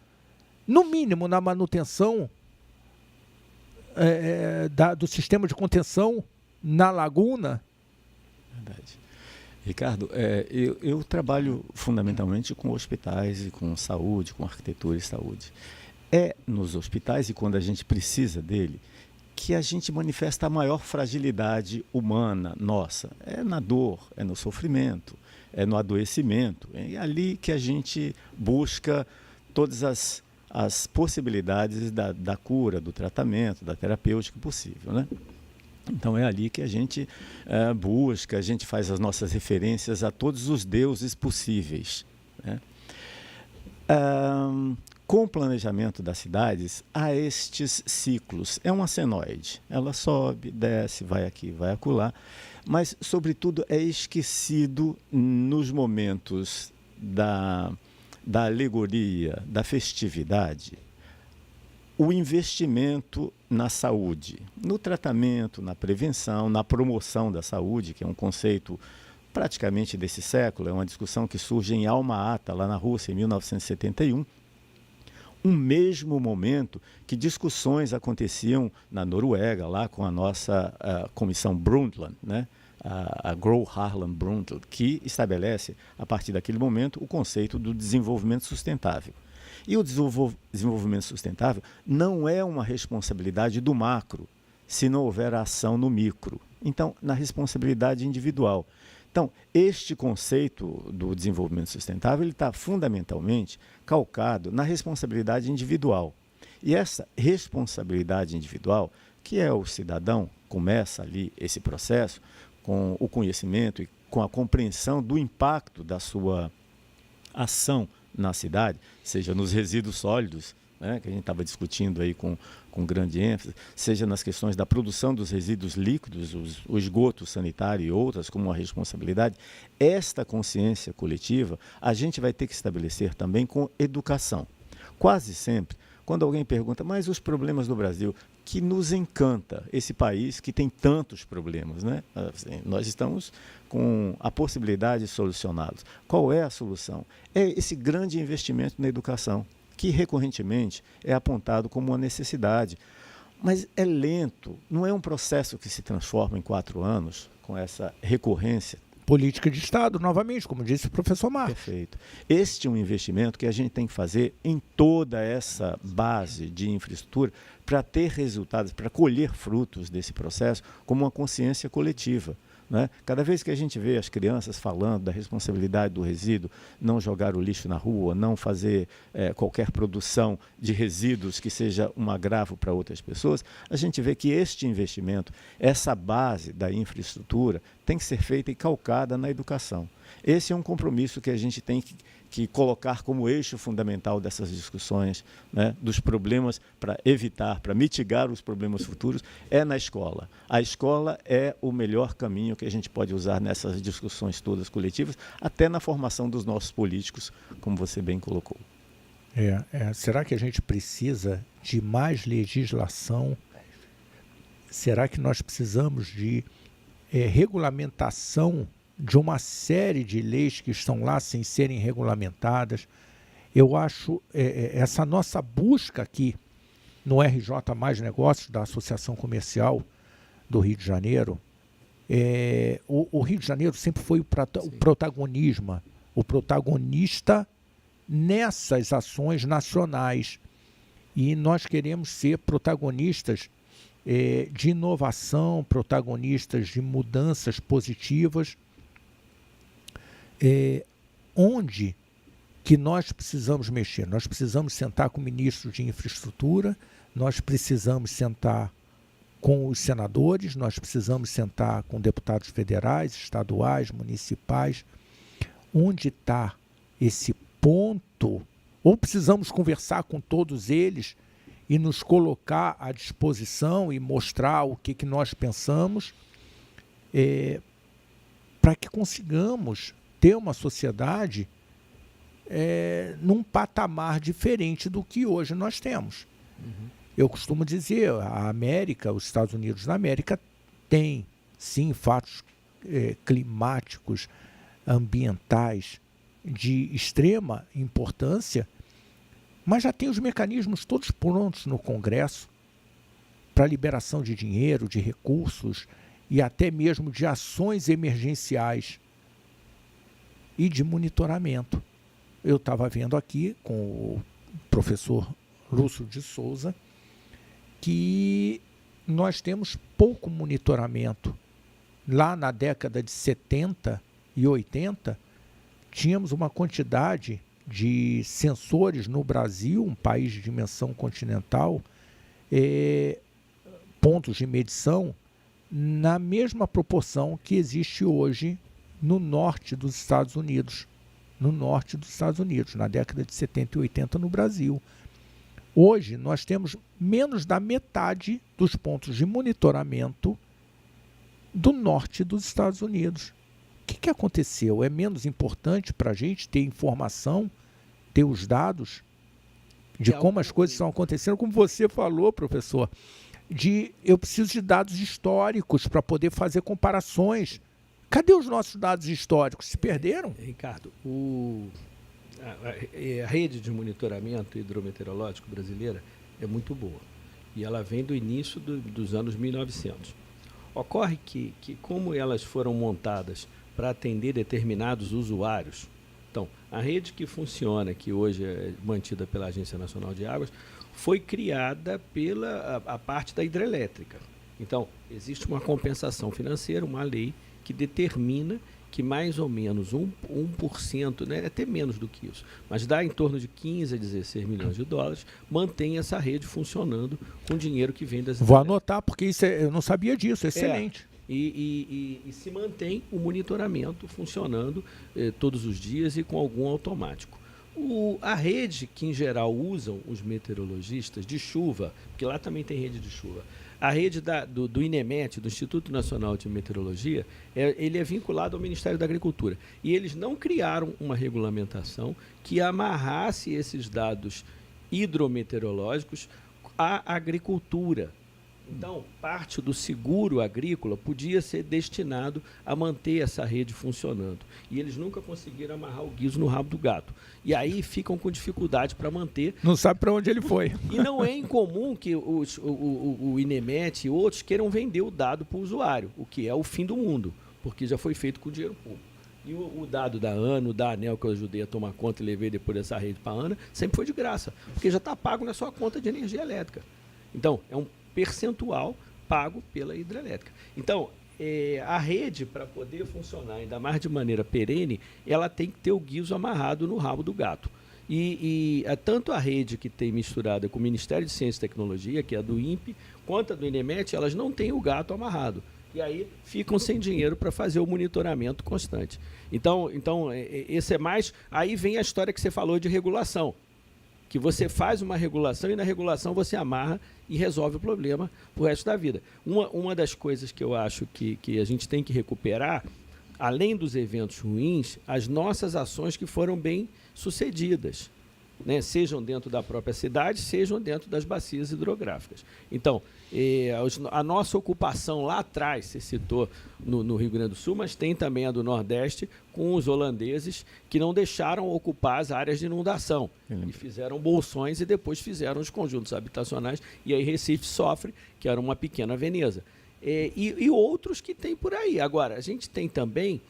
no mínimo na manutenção do sistema de contenção na laguna. Verdade. Ricardo, eu trabalho fundamentalmente com hospitais e com saúde, com arquitetura e saúde. É nos hospitais, e quando a gente precisa dele, que a gente manifesta a maior fragilidade humana nossa. É na dor, é no sofrimento, é no adoecimento. É ali que a gente busca todas as possibilidades da cura, do tratamento, da terapêutica possível, né? Então é ali que a gente busca, a gente faz as nossas referências a todos os deuses possíveis, né? Com o planejamento das cidades, há estes ciclos. É uma senoide. Ela sobe, desce, vai aqui, vai acolá. Mas, sobretudo, é esquecido nos momentos da alegoria, da festividade, o investimento na saúde, no tratamento, na prevenção, na promoção da saúde, que é um conceito praticamente desse século, é uma discussão que surge em Alma Ata, lá na Rússia, em 1971, um mesmo momento que discussões aconteciam na Noruega, lá com a nossa comissão Brundtland, né? A Gro Harlem Brundtland, que estabelece, a partir daquele momento, o conceito do desenvolvimento sustentável. E o desenvolvimento sustentável não é uma responsabilidade do macro, se não houver ação no micro. Então, na responsabilidade individual. Então, este conceito do desenvolvimento sustentável ele está fundamentalmente calcado na responsabilidade individual. E essa responsabilidade individual, que é o cidadão, começa ali esse processo com o conhecimento e com a compreensão do impacto da sua ação na cidade, seja nos resíduos sólidos, né, que a gente estava discutindo aí com grande ênfase, seja nas questões da produção dos resíduos líquidos, o esgoto sanitário e outras, como uma responsabilidade. Esta consciência coletiva a gente vai ter que estabelecer também com educação. Quase sempre, quando alguém pergunta, mas os problemas do Brasil, que nos encanta, esse país que tem tantos problemas, né? Assim, nós estamos com a possibilidade de solucioná-los. Qual é a solução? É esse grande investimento na educação, que recorrentemente é apontado como uma necessidade. Mas é lento, não é um processo que se transforma em 4 anos, com essa recorrência. Política de Estado, novamente, como disse o professor Marcos. Perfeito. Este é um investimento que a gente tem que fazer em toda essa base de infraestrutura para ter resultados, para colher frutos desse processo como uma consciência coletiva, né? Cada vez que a gente vê as crianças falando da responsabilidade do resíduo, não jogar o lixo na rua, não fazer qualquer produção de resíduos que seja um agravo para outras pessoas, a gente vê que este investimento, essa base da infraestrutura, tem que ser feita e calcada na educação. Esse é um compromisso que a gente tem que colocar como eixo fundamental dessas discussões, né, dos problemas para evitar, para mitigar os problemas futuros, é na escola. A escola é o melhor caminho que a gente pode usar nessas discussões todas coletivas, até na formação dos nossos políticos, como você bem colocou. Será que a gente precisa de mais legislação? Será que nós precisamos de regulamentação de uma série de leis que estão lá sem serem regulamentadas? Eu acho essa nossa busca aqui no RJ Mais Negócios, da Associação Comercial do Rio de Janeiro, o Rio de Janeiro sempre foi o protagonista nessas ações nacionais. E nós queremos ser protagonistas de inovação, protagonistas de mudanças positivas, onde que nós precisamos mexer? Nós precisamos sentar com o ministro de infraestrutura, nós precisamos sentar com os senadores, nós precisamos sentar com deputados federais, estaduais, municipais. Onde está esse ponto? Ou precisamos conversar com todos eles e nos colocar à disposição e mostrar o que nós pensamos, para que consigamos ter uma sociedade num patamar diferente do que hoje nós temos. Uhum. Eu costumo dizer, a América, os Estados Unidos da América, tem, sim, fatos climáticos, ambientais de extrema importância, mas já tem os mecanismos todos prontos no Congresso para liberação de dinheiro, de recursos e até mesmo de ações emergenciais e de monitoramento. Eu estava vendo aqui com o professor Lúcio de Souza que nós temos pouco monitoramento. Lá na década de 70 e 80, tínhamos uma quantidade de sensores no Brasil, um país de dimensão continental, pontos de medição, na mesma proporção que existe hoje no norte dos Estados Unidos. No norte dos Estados Unidos, na década de 70 e 80 no Brasil. Hoje, nós temos menos da metade dos pontos de monitoramento do norte dos Estados Unidos. O que aconteceu? É menos importante para a gente ter informação, ter os dados de como as coisas estão acontecendo, como você falou, professor, eu preciso de dados históricos para poder fazer comparações. Cadê os nossos dados históricos? Se perderam? Ricardo, a rede de monitoramento hidrometeorológico brasileira é muito boa. E ela vem do início dos anos 1900. Ocorre que como elas foram montadas para atender determinados usuários, então, a rede que funciona, que hoje é mantida pela Agência Nacional de Águas, foi criada pela a parte da hidrelétrica. Então, existe uma compensação financeira, uma lei que determina que mais ou menos 1%, né, até menos do que isso, mas dá em torno de 15 a 16 milhões de dólares, mantém essa rede funcionando com dinheiro que vem das... Vou anotar, porque isso eu não sabia disso, excelente. E se mantém o monitoramento funcionando todos os dias e com algum automático. A rede que, em geral, usam os meteorologistas de chuva, porque lá também tem rede de chuva, a rede do INEMET, do Instituto Nacional de Meteorologia, ele é vinculado ao Ministério da Agricultura. E eles não criaram uma regulamentação que amarrasse esses dados hidrometeorológicos à agricultura. Então, parte do seguro agrícola podia ser destinado a manter essa rede funcionando. E eles nunca conseguiram amarrar o guiso no rabo do gato. E aí ficam com dificuldade para manter. Não sabe para onde ele foi. E não é incomum que o INEMET e outros queiram vender o dado para o usuário, o que é o fim do mundo, porque já foi feito com dinheiro público. E o dado da ANA, da ANEEL, que eu ajudei a tomar conta e levei depois dessa rede para a ANA, sempre foi de graça, porque já está pago na sua conta de energia elétrica. Então, é um percentual pago pela hidrelétrica. Então, a rede, para poder funcionar, ainda mais de maneira perene, ela tem que ter o guiso amarrado no rabo do gato. E tanto a rede que tem misturada com o Ministério de Ciência e Tecnologia, que é a do INPE, quanto a do INEMET, elas não têm o gato amarrado. E aí ficam sem dinheiro para fazer o monitoramento constante. Então, esse é mais... Aí vem a história que você falou de regulação, que você faz uma regulação e na regulação você amarra e resolve o problema para o resto da vida. Uma das coisas que eu acho que a gente tem que recuperar, além dos eventos ruins, as nossas ações que foram bem sucedidas, né? Sejam dentro da própria cidade, sejam dentro das bacias hidrográficas. Então, a nossa ocupação lá atrás, você citou no Rio Grande do Sul, mas tem também a do Nordeste, com os holandeses que não deixaram ocupar as áreas de inundação. E fizeram bolsões e depois fizeram os conjuntos habitacionais. E aí Recife sofre, que era uma pequena Veneza. E outros que tem por aí. Agora, a gente tem também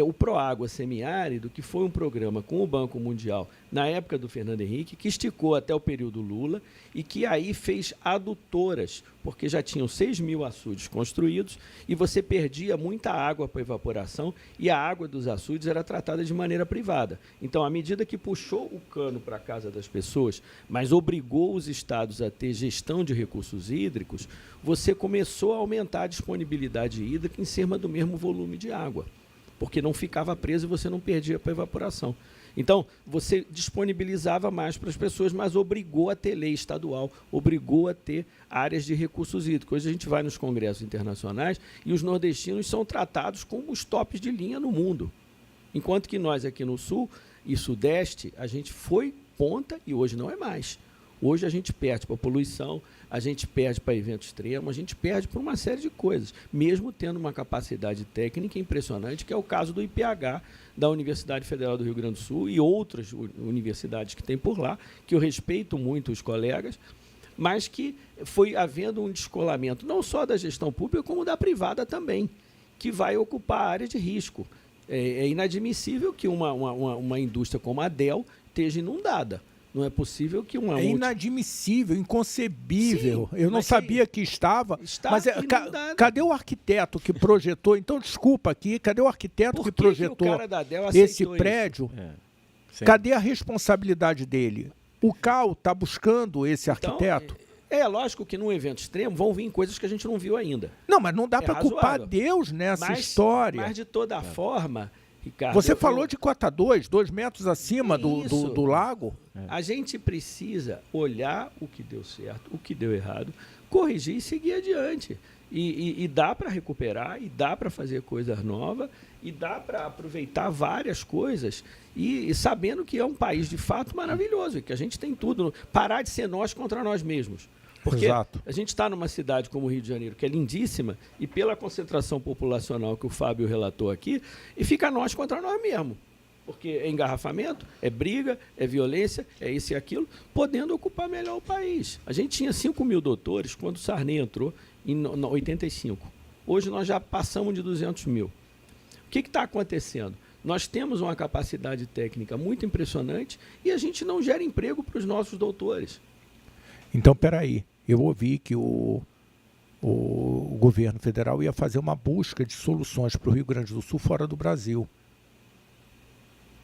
o Proágua Semiárido, que foi um programa com o Banco Mundial, na época do Fernando Henrique, que esticou até o período Lula e que aí fez adutoras, porque já tinham 6.000 açudes construídos e você perdia muita água para evaporação e a água dos açudes era tratada de maneira privada. Então, à medida que puxou o cano para a casa das pessoas, mas obrigou os estados a ter gestão de recursos hídricos, você começou a aumentar a disponibilidade hídrica em cima do mesmo volume de água, porque não ficava preso e você não perdia para evaporação. Então, você disponibilizava mais para as pessoas, mas obrigou a ter lei estadual, obrigou a ter áreas de recursos hídricos. Hoje a gente vai nos congressos internacionais e os nordestinos são tratados como os tops de linha no mundo. Enquanto que nós aqui no Sul e Sudeste, a gente foi ponta e hoje não é mais. Hoje a gente perde para poluição, a gente perde para evento extremo, a gente perde por uma série de coisas, mesmo tendo uma capacidade técnica impressionante, que é o caso do IPH, da Universidade Federal do Rio Grande do Sul e outras universidades que tem por lá, que eu respeito muito os colegas, mas que foi havendo um descolamento, não só da gestão pública, como da privada também, que vai ocupar a área de risco. É inadmissível que uma indústria como a Dell esteja inundada. Não é possível que uma... É inadmissível, inconcebível. Sim, eu não sabia que estava. Mas cadê o arquiteto que projetou? Então, desculpa aqui, cadê o arquiteto que projetou o cara da Dell esse aceitou prédio? Cadê a responsabilidade dele? O CAU está buscando esse arquiteto? É lógico que num evento extremo vão vir coisas que a gente não viu ainda. Não, mas não dá para culpar Deus nessa história. Mas de toda forma... Ricardo, você falou de cota 2 metros acima do lago. A gente precisa olhar o que deu certo, o que deu errado, corrigir e seguir adiante. E dá para recuperar, e dá para fazer coisas novas, e dá para aproveitar várias coisas, e sabendo que é um país de fato maravilhoso, e que a gente tem tudo. Parar de ser nós contra nós mesmos. Porque Exato. A gente está numa cidade como o Rio de Janeiro, que é lindíssima, e pela concentração populacional que o Fábio relatou aqui, e fica nós contra nós mesmos. Porque é engarrafamento, é briga, é violência, é isso e aquilo, podendo ocupar melhor o país. A gente tinha 5.000 doutores quando o Sarney entrou em 85. Hoje nós já passamos de 200.000. O que está acontecendo? Nós temos uma capacidade técnica muito impressionante e a gente não gera emprego para os nossos doutores. Então, peraí. Eu ouvi que o governo federal ia fazer uma busca de soluções para o Rio Grande do Sul fora do Brasil.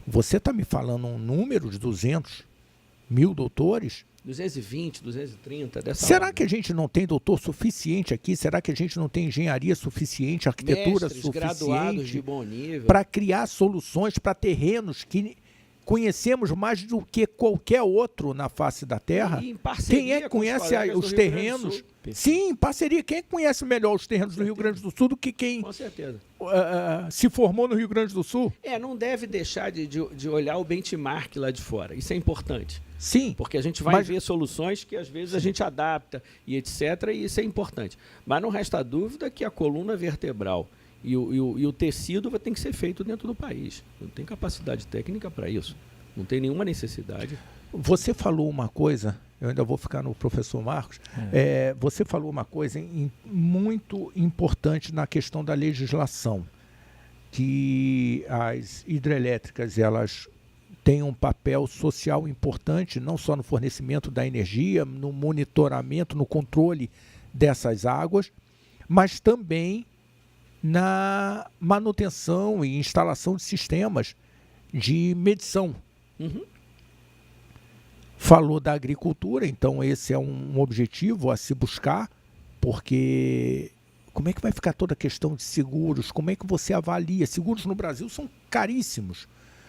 Você está me falando um número de 200.000 doutores? 220, 230, dessa Será ordem. que a gente não tem doutor suficiente aqui? Será que a gente não tem engenharia suficiente, arquitetura graduados de suficiente bom nível para criar soluções para terrenos que conhecemos mais do que qualquer outro na face da Terra? E em parceria quem é que com conhece os terrenos? Sim, em parceria. Quem é que conhece melhor os terrenos do Rio Grande do Sul do que quem Com certeza. Se formou no Rio Grande do Sul? Não deve deixar de olhar o benchmark lá de fora. Isso é importante. Sim. Porque a gente vai ver soluções que às vezes a gente adapta e etc. E isso é importante. Mas não resta dúvida que a coluna vertebral e o tecido tem que ser feito dentro do país. Não tem capacidade técnica para isso. Não tem nenhuma necessidade. Você falou uma coisa, eu ainda vou ficar no professor Marcos, você falou uma coisa muito importante na questão da legislação, que as hidrelétricas elas têm um papel social importante, não só no fornecimento da energia, no monitoramento, no controle dessas águas, mas também na manutenção e instalação de sistemas de medição. Uhum. Falou da agricultura, então esse é um objetivo a se buscar, porque como é que vai ficar toda a questão de seguros? Como é que você avalia? Seguros no Brasil são caríssimos.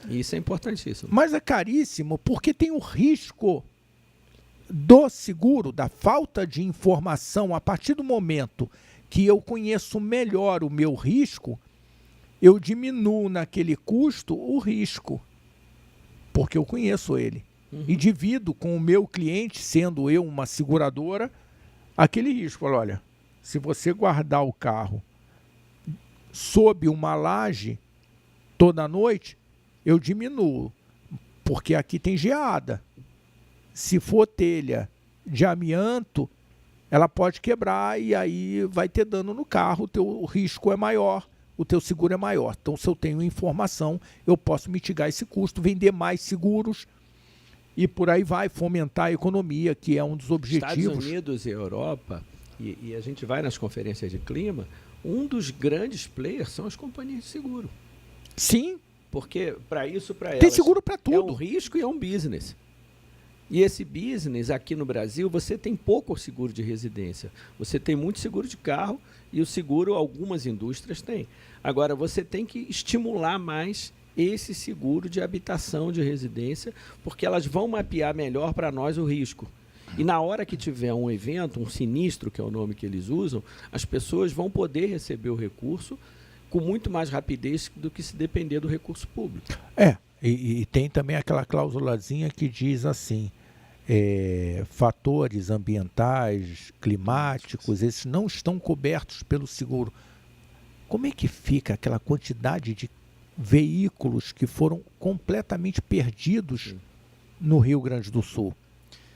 Isso é importantíssimo. Mas é caríssimo porque tem o risco do seguro, da falta de informação. A partir do momento que eu conheço melhor o meu risco, eu diminuo naquele custo o risco, porque eu conheço ele. Uhum. E divido com o meu cliente, sendo eu uma seguradora, aquele risco. Olha, se você guardar o carro sob uma laje toda noite, eu diminuo, porque aqui tem geada. Se for telha de amianto, ela pode quebrar e aí vai ter dano no carro, o teu risco é maior, o teu seguro é maior. Então, se eu tenho informação, eu posso mitigar esse custo, vender mais seguros e por aí vai, fomentar a economia, que é um dos objetivos. Estados Unidos e Europa, e a gente vai nas conferências de clima, um dos grandes players são as companhias de seguro. Sim. Porque para isso, para elas, tem seguro para tudo. É um risco e é um business. E esse business, aqui no Brasil, você tem pouco seguro de residência. Você tem muito seguro de carro e o seguro algumas indústrias têm. Agora, você tem que estimular mais esse seguro de habitação de residência, porque elas vão mapear melhor para nós o risco. E na hora que tiver um evento, um sinistro, que é o nome que eles usam, as pessoas vão poder receber o recurso com muito mais rapidez do que se depender do recurso público. E tem também aquela cláusulazinha que diz assim, fatores ambientais, climáticos, esses não estão cobertos pelo seguro. Como é que fica aquela quantidade de veículos que foram completamente perdidos no Rio Grande do Sul?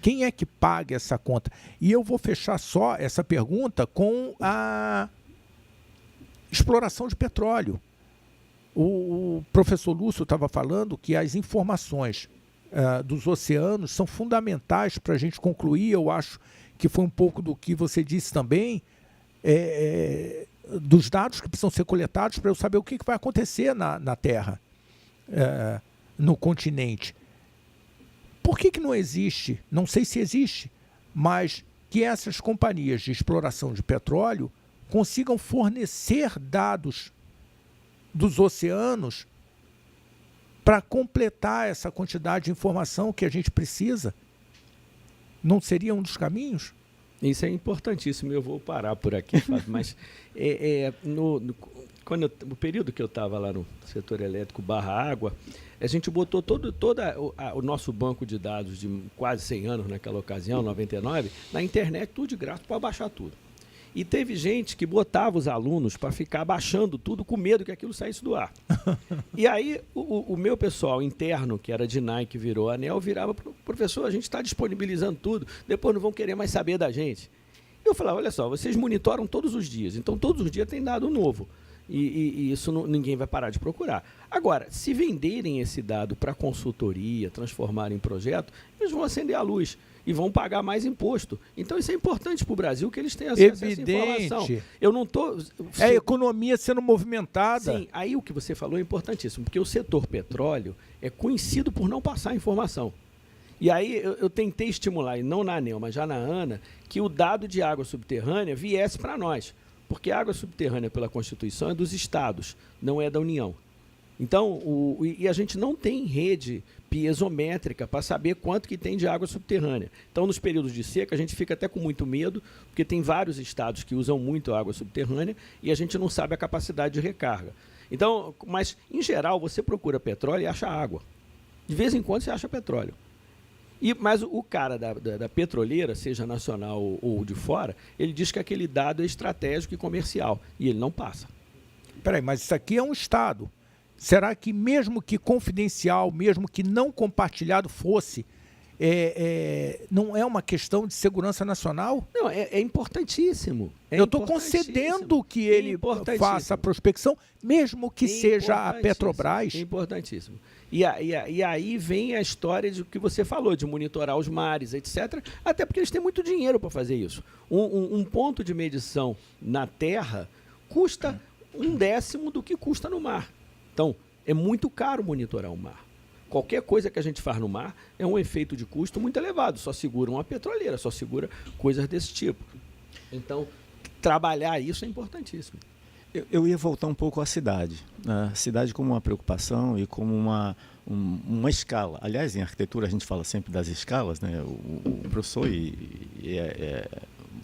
Quem é que paga essa conta? E eu vou fechar só essa pergunta com a exploração de petróleo. O professor Lúcio estava falando que as informações dos oceanos são fundamentais para a gente concluir. Eu acho que foi um pouco do que você disse também, dos dados que precisam ser coletados para eu saber o que vai acontecer na Terra, no continente. Por que não existe, não sei se existe, mas que essas companhias de exploração de petróleo consigam fornecer dados dos oceanos para completar essa quantidade de informação que a gente precisa? Não seria um dos caminhos? Isso é importantíssimo, eu vou parar por aqui, Fábio, mas no período que eu estava lá no setor elétrico /água, a gente botou todo o nosso banco de dados de quase 100 anos naquela ocasião, 99, na internet, tudo de graça, para baixar tudo. E teve gente que botava os alunos para ficar baixando tudo com medo que aquilo saísse do ar. E aí o meu pessoal interno, que era de Nike, virou ANEEL, virava, professor, a gente está disponibilizando tudo, depois não vão querer mais saber da gente. E eu falava, olha só, vocês monitoram todos os dias, então todos os dias tem dado novo. E isso ninguém vai parar de procurar. Agora, se venderem esse dado para consultoria, transformarem em projeto, eles vão acender a luz e vão pagar mais imposto. Então isso é importante para o Brasil, que eles tenham acesso a essa informação. Eu não estou... É a economia sendo movimentada. Sim, aí o que você falou é importantíssimo, porque o setor petróleo é conhecido por não passar informação. E aí eu tentei estimular, e não na ANEEL, mas já na ANA, que o dado de água subterrânea viesse para nós. Porque a água subterrânea, pela Constituição, é dos estados, não é da União. Então, a gente não tem rede piezométrica para saber quanto que tem de água subterrânea. Então, nos períodos de seca, a gente fica até com muito medo, porque tem vários estados que usam muito água subterrânea e a gente não sabe a capacidade de recarga. Então, mas, em geral, você procura petróleo e acha água. De vez em quando você acha petróleo. Mas o cara da petroleira, seja nacional ou de fora, ele diz que aquele dado é estratégico e comercial, e ele não passa. Peraí, mas isso aqui é um Estado. Será que mesmo que confidencial, mesmo que não compartilhado fosse, não é uma questão de segurança nacional? Não, é importantíssimo. Eu estou concedendo que ele faça a prospecção, mesmo que seja a Petrobras. É importantíssimo. E aí vem a história de que você falou, de monitorar os mares, etc. Até porque eles têm muito dinheiro para fazer isso. Um ponto de medição na Terra custa 1/10 do que custa no mar. Então, é muito caro monitorar o mar. Qualquer coisa que a gente faz no mar é um efeito de custo muito elevado. Só segura uma petroleira, só segura coisas desse tipo. Então, trabalhar isso é importantíssimo. Eu ia voltar um pouco à cidade. A cidade como uma preocupação e como uma escala. Aliás, em arquitetura a gente fala sempre das escalas, né? O professor, é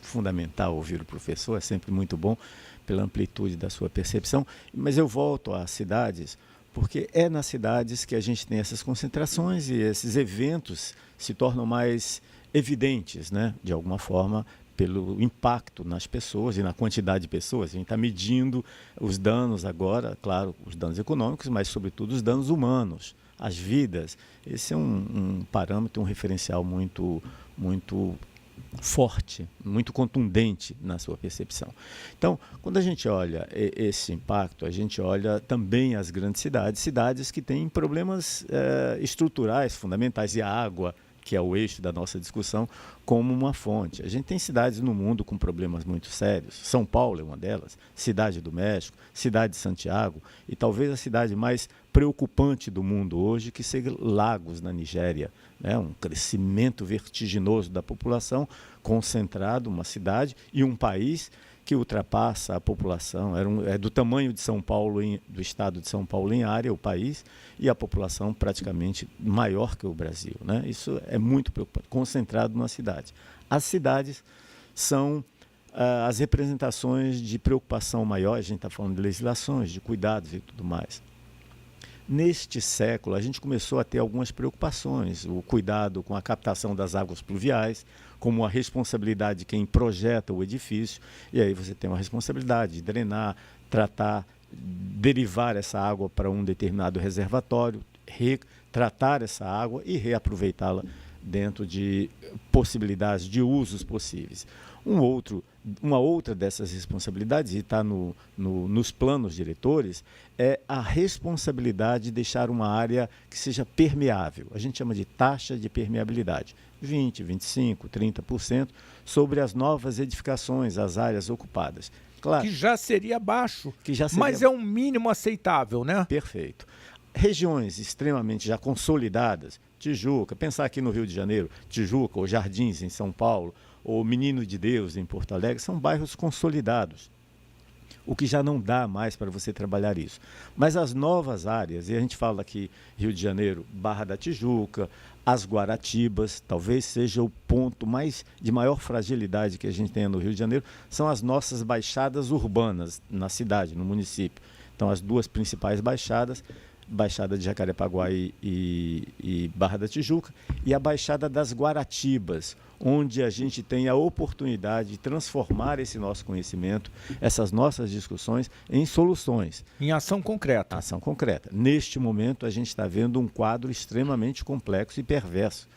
fundamental ouvir o professor, é sempre muito bom pela amplitude da sua percepção. Mas eu volto às cidades, porque é nas cidades que a gente tem essas concentrações e esses eventos se tornam mais evidentes, né? De alguma forma, pelo impacto nas pessoas e na quantidade de pessoas. A gente está medindo os danos agora, claro, os danos econômicos, mas sobretudo os danos humanos, as vidas. Esse é um parâmetro, um referencial muito forte, muito contundente na sua percepção. Então, quando a gente olha esse impacto, a gente olha também as grandes cidades que têm problemas estruturais fundamentais, e a água, que é o eixo da nossa discussão, como uma fonte. A gente tem cidades no mundo com problemas muito sérios. São Paulo é uma delas, Cidade do México, Cidade de Santiago, e talvez a cidade mais preocupante do mundo hoje, que seja Lagos, na Nigéria. Né? Um crescimento vertiginoso da população, concentrado, uma cidade e um país que ultrapassa a população, é do tamanho de São Paulo, do estado de São Paulo em área, o país, e a população praticamente maior que o Brasil. Né? Isso é muito preocupante, concentrado numa cidade. As cidades são as representações de preocupação maior, a gente está falando de legislações, de cuidados e tudo mais. Neste século, a gente começou a ter algumas preocupações, o cuidado com a captação das águas pluviais, como a responsabilidade de quem projeta o edifício, e aí você tem uma responsabilidade de drenar, tratar, derivar essa água para um determinado reservatório, tratar essa água e reaproveitá-la dentro de possibilidades de usos possíveis. Uma outra dessas responsabilidades, e está nos planos diretores, é a responsabilidade de deixar uma área que seja permeável. A gente chama de taxa de permeabilidade. 20%, 25%, 30% sobre as novas edificações, as áreas ocupadas. Claro, que já seria baixo, mas é um mínimo aceitável, né? Perfeito. Regiões extremamente já consolidadas, Tijuca, pensar aqui no Rio de Janeiro, Tijuca ou Jardins em São Paulo, ou Menino de Deus em Porto Alegre, são bairros consolidados, o que já não dá mais para você trabalhar isso. Mas as novas áreas, e a gente fala aqui Rio de Janeiro, Barra da Tijuca, as Guaratibas, talvez seja o ponto de maior fragilidade que a gente tem no Rio de Janeiro, são as nossas baixadas urbanas na cidade, no município. Então, as duas principais baixadas, Baixada de Jacarepaguá e Barra da Tijuca, e a Baixada das Guaratibas, onde a gente tem a oportunidade de transformar esse nosso conhecimento, essas nossas discussões, em soluções. Em ação concreta. Ação concreta. Neste momento, a gente está vendo um quadro extremamente complexo e perverso,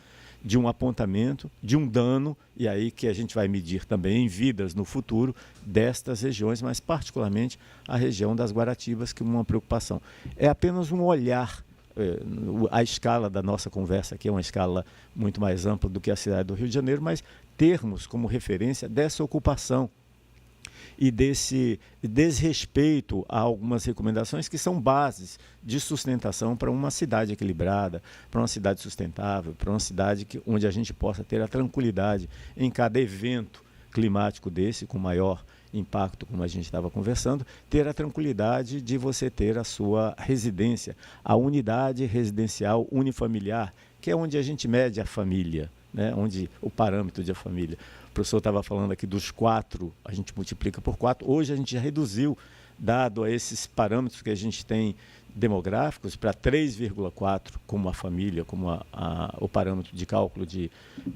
de um apontamento, de um dano, e aí que a gente vai medir também em vidas no futuro destas regiões, mas particularmente a região das Guaratibas, que é uma preocupação. É apenas um olhar, a escala da nossa conversa aqui é uma escala muito mais ampla do que a cidade do Rio de Janeiro, mas termos como referência dessa ocupação e desse desrespeito a algumas recomendações que são bases de sustentação para uma cidade equilibrada, para uma cidade sustentável, para uma cidade onde a gente possa ter a tranquilidade em cada evento climático desse, com maior impacto, como a gente estava conversando, ter a tranquilidade de você ter a sua residência, a unidade residencial unifamiliar, que é onde a gente mede a família, né? Onde o parâmetro de família. O professor estava falando aqui dos 4, a gente multiplica por 4. Hoje a gente já reduziu, dado a esses parâmetros que a gente tem demográficos, para 3,4 como a família, como o parâmetro de cálculo de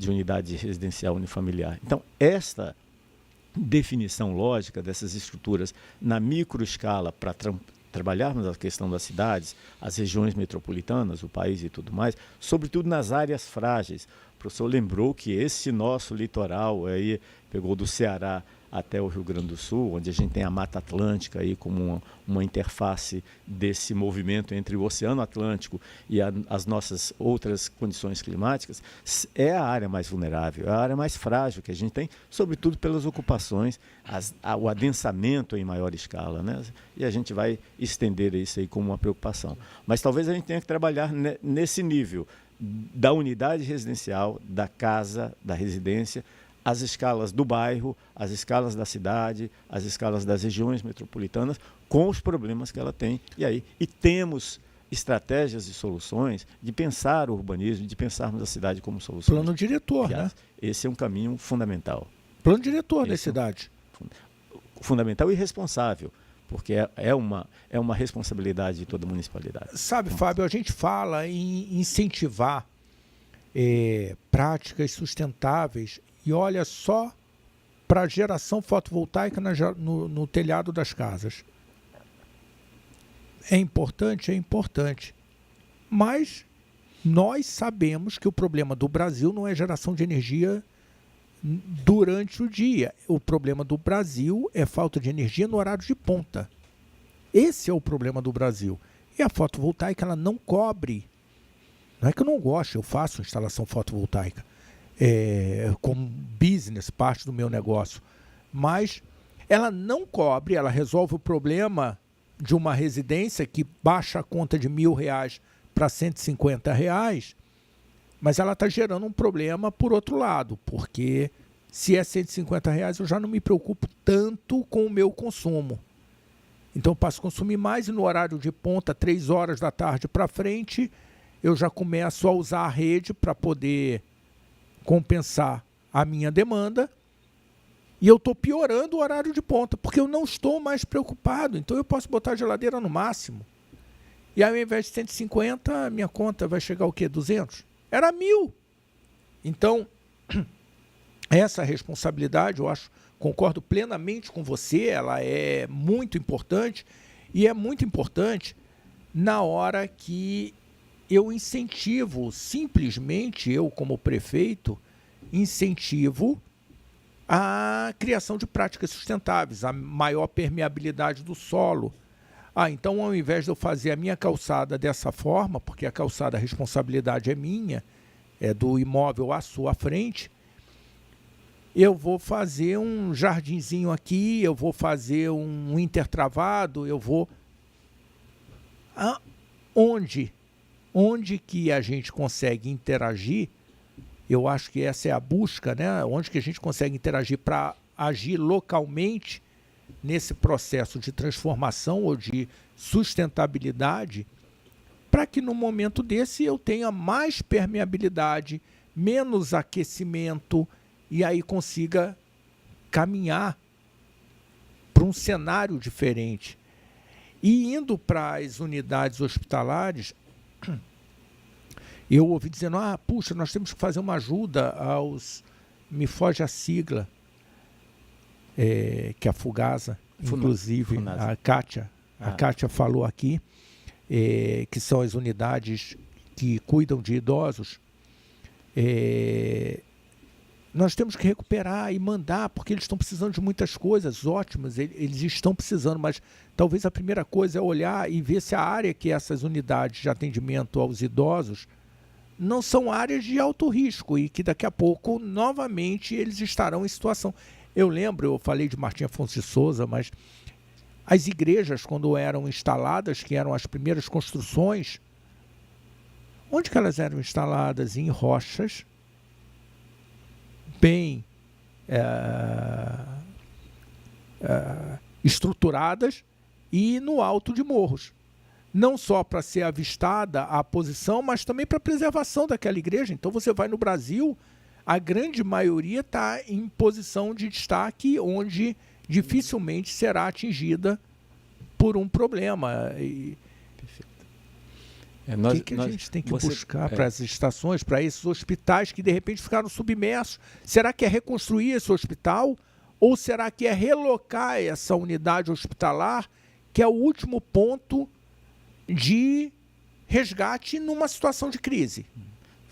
unidade residencial unifamiliar. Então, esta definição lógica dessas estruturas na microescala para trabalharmos a questão das cidades, as regiões metropolitanas, o país e tudo mais, sobretudo nas áreas frágeis. O professor lembrou que esse nosso litoral aí pegou do Ceará até o Rio Grande do Sul, onde a gente tem a Mata Atlântica aí como uma interface desse movimento entre o Oceano Atlântico e as nossas outras condições climáticas, é a área mais vulnerável, é a área mais frágil que a gente tem, sobretudo pelas ocupações, o adensamento em maior escala, né? E a gente vai estender isso aí como uma preocupação. Mas talvez a gente tenha que trabalhar nesse nível da unidade residencial, da casa, da residência, as escalas do bairro, as escalas da cidade, as escalas das regiões metropolitanas, com os problemas que ela tem. E temos estratégias e soluções de pensar o urbanismo, de pensarmos a cidade como solução. Plano diretor, né? Esse é um caminho fundamental. Plano diretor da cidade. Fundamental e responsável, porque é uma responsabilidade de toda a municipalidade. Sabe, Fábio, a gente fala em incentivar práticas sustentáveis e olha só para a geração fotovoltaica no telhado das casas. É importante, mas nós sabemos que o problema do Brasil não é geração de energia durante o dia. O problema do Brasil é falta de energia no horário de ponta. Esse é o problema do Brasil. E a fotovoltaica, ela não cobre. Não é que eu não gosto, eu faço instalação fotovoltaica. Como business, parte do meu negócio. Mas ela não cobre, ela resolve o problema de uma residência que baixa a conta de R$1.000 para R$150, mas ela está gerando um problema por outro lado, porque se é R$150 eu já não me preocupo tanto com o meu consumo. Então eu passo a consumir mais e no horário de ponta, 3 horas da tarde para frente, eu já começo a usar a rede para poder compensar a minha demanda. E eu estou piorando o horário de ponta, porque eu não estou mais preocupado. Então eu posso botar a geladeira no máximo. E aí, ao invés de 150, a minha conta vai chegar o quê? 200? Era 1.000. Então, essa responsabilidade, eu acho, concordo plenamente com você, ela é muito importante. E é muito importante na hora que eu incentivo, simplesmente eu como prefeito, incentivo a criação de práticas sustentáveis, a maior permeabilidade do solo. Então ao invés de eu fazer a minha calçada dessa forma, porque a calçada, a responsabilidade é minha, é do imóvel à sua frente, eu vou fazer um jardinzinho aqui, eu vou fazer um intertravado, eu vou... Onde que a gente consegue interagir? Eu acho que essa é a busca, né? Onde que a gente consegue interagir para agir localmente nesse processo de transformação ou de sustentabilidade, para que no momento desse eu tenha mais permeabilidade, menos aquecimento e aí consiga caminhar para um cenário diferente. E indo para as unidades hospitalares, eu ouvi dizendo, puxa, nós temos que fazer uma ajuda aos... Me foge a sigla, que é a Fugasa, inclusive, Funasa. A Kátia falou aqui, que são as unidades que cuidam de idosos. Nós temos que recuperar e mandar, porque eles estão precisando de muitas coisas ótimas, eles estão precisando, mas talvez a primeira coisa é olhar e ver se a área que essas unidades de atendimento aos idosos não são áreas de alto risco e que daqui a pouco, novamente, eles estarão em situação. Eu falei de Martim Afonso de Souza, mas as igrejas, quando eram instaladas, que eram as primeiras construções, onde que elas eram instaladas? Em rochas, bem estruturadas e no alto de morros. Não só para ser avistada a posição, mas também para a preservação daquela igreja. Então você vai no Brasil, a grande maioria está em posição de destaque, onde dificilmente será atingida por um problema. O que a gente tem que buscar para essas estações, para esses hospitais que de repente ficaram submersos? Será que é reconstruir esse hospital? Ou será que é relocar essa unidade hospitalar, que é o último ponto de resgate numa situação de crise?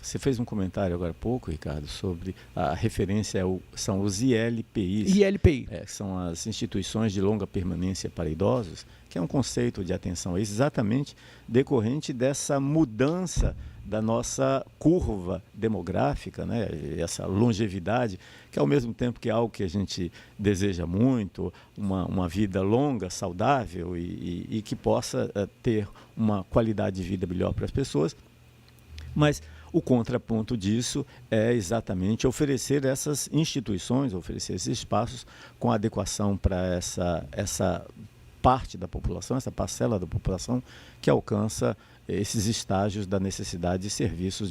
Você fez um comentário agora há pouco, Ricardo, sobre a referência são os ILPIs. ILPI. São as instituições de longa permanência para idosos, que é um conceito de atenção exatamente decorrente dessa mudança da nossa curva demográfica, né? Essa longevidade, que ao mesmo tempo que é algo que a gente deseja muito, uma vida longa, saudável e que possa ter uma qualidade de vida melhor para as pessoas, mas o contraponto disso é exatamente oferecer essas instituições, oferecer esses espaços com adequação para essa parte da população, essa parcela da população que alcança esses estágios da necessidade de serviços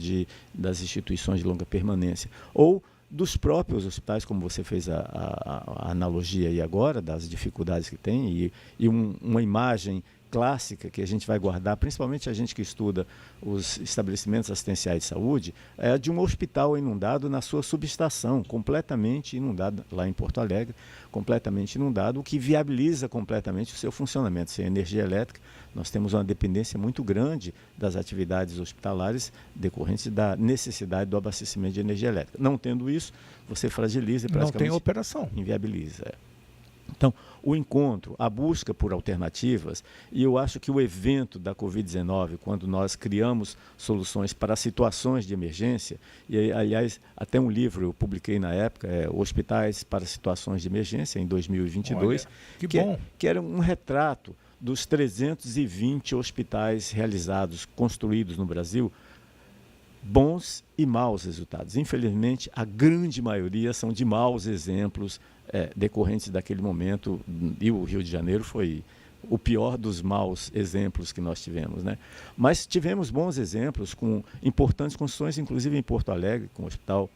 das instituições de longa permanência. Ou dos próprios hospitais, como você fez a analogia aí agora, das dificuldades que tem, e uma imagem clássica que a gente vai guardar, principalmente a gente que estuda os estabelecimentos assistenciais de saúde, é a de um hospital inundado na sua subestação, completamente inundado, lá em Porto Alegre, completamente inundado, o que viabiliza completamente o seu funcionamento. Sem energia elétrica, nós temos uma dependência muito grande das atividades hospitalares decorrentes da necessidade do abastecimento de energia elétrica. Não tendo isso, você fragiliza e praticamente não tem operação. Inviabiliza. Então, o encontro, a busca por alternativas, e eu acho que o evento da Covid-19, quando nós criamos soluções para situações de emergência, e aliás, até um livro eu publiquei na época, Hospitais para Situações de Emergência, em 2022, Olha, que bom. Que era um retrato dos 320 hospitais realizados, construídos no Brasil, bons e maus resultados. Infelizmente, a grande maioria são de maus exemplos decorrentes daquele momento, e o Rio de Janeiro foi o pior dos maus exemplos que nós tivemos, né? Mas tivemos bons exemplos com importantes construções, inclusive em Porto Alegre, com o Hospital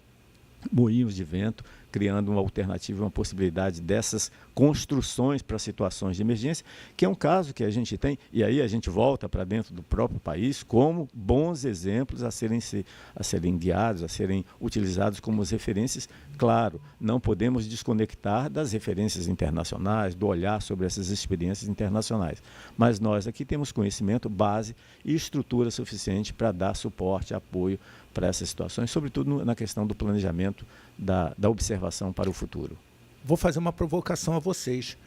Moinhos de Vento, criando uma alternativa, uma possibilidade dessas construções para situações de emergência, que é um caso que a gente tem, e aí a gente volta para dentro do próprio país, como bons exemplos a serem guiados, a serem utilizados como referências. Claro, não podemos desconectar das referências internacionais, do olhar sobre essas experiências internacionais, mas nós aqui temos conhecimento, base e estrutura suficiente para dar suporte, apoio para essas situações, sobretudo na questão do planejamento, da observação para o futuro. Vou fazer uma provocação a vocês.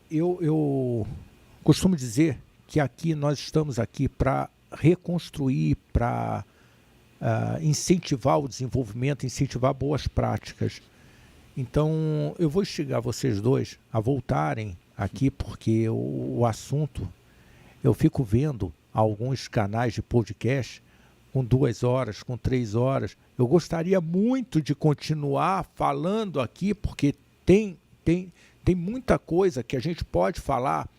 Eu costumo dizer que aqui nós estamos aqui para reconstruir, para incentivar o desenvolvimento, incentivar boas práticas. Então, eu vou instigar vocês dois a voltarem aqui, porque o assunto, eu fico vendo alguns canais de podcast com 2 horas, com 3 horas. Eu gostaria muito de continuar falando aqui, porque tem muita coisa que a gente pode falar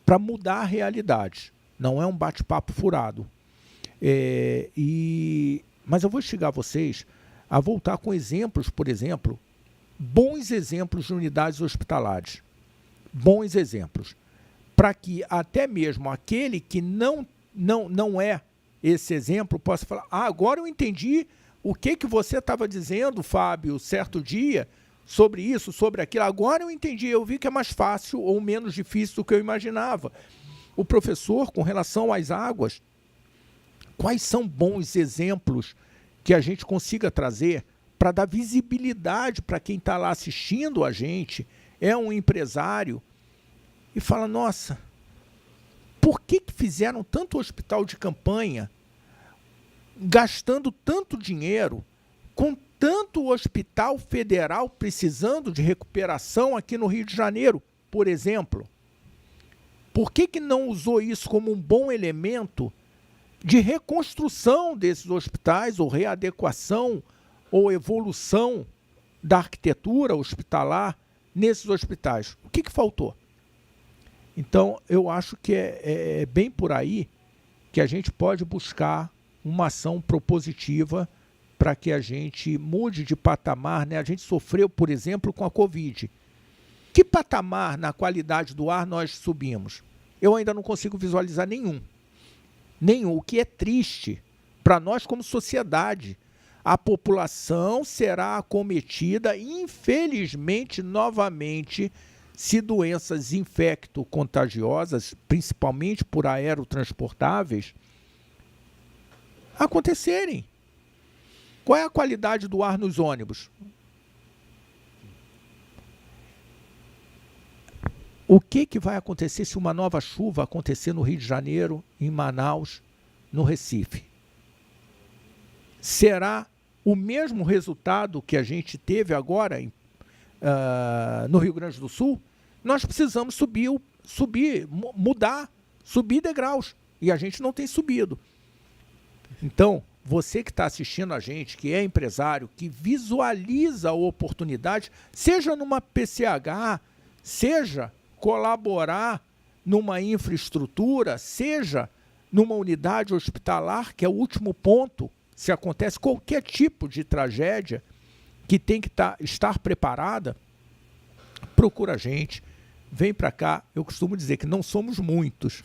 para mudar a realidade. Não é um bate-papo furado. Mas eu vou instigar vocês a voltar com exemplos, por exemplo, bons exemplos de unidades hospitalares. Bons exemplos. Para que até mesmo aquele que não é esse exemplo possa falar, agora eu entendi o que você estava dizendo, Fábio, certo dia, sobre isso, sobre aquilo. Agora eu entendi, eu vi que é mais fácil ou menos difícil do que eu imaginava. O professor, com relação às águas, quais são bons exemplos que a gente consiga trazer para dar visibilidade para quem está lá assistindo a gente, é um empresário, e fala, nossa, por que fizeram tanto hospital de campanha, gastando tanto dinheiro, com tanto hospital federal precisando de recuperação aqui no Rio de Janeiro, por exemplo? Por que não usou isso como um bom elemento de reconstrução desses hospitais, ou readequação, ou evolução da arquitetura hospitalar nesses hospitais? O que faltou? Então, eu acho que é bem por aí que a gente pode buscar uma ação propositiva para que a gente mude de patamar, né? A gente sofreu, por exemplo, com a Covid. Que patamar na qualidade do ar nós subimos? Eu ainda não consigo visualizar nenhum. O que é triste para nós como sociedade. A população será acometida, infelizmente, novamente, se doenças infecto-contagiosas, principalmente por aerotransportáveis, acontecerem. Qual é a qualidade do ar nos ônibus? O que vai acontecer se uma nova chuva acontecer no Rio de Janeiro, em Manaus, no Recife? Será o mesmo resultado que a gente teve agora no Rio Grande do Sul? Nós precisamos subir degraus, e a gente não tem subido. Então, você que está assistindo a gente, que é empresário, que visualiza a oportunidade, seja numa PCH, seja colaborar numa infraestrutura, seja numa unidade hospitalar, que é o último ponto, se acontece qualquer tipo de tragédia, que tem que estar preparada, procura a gente, vem para cá. Eu costumo dizer que não somos muitos,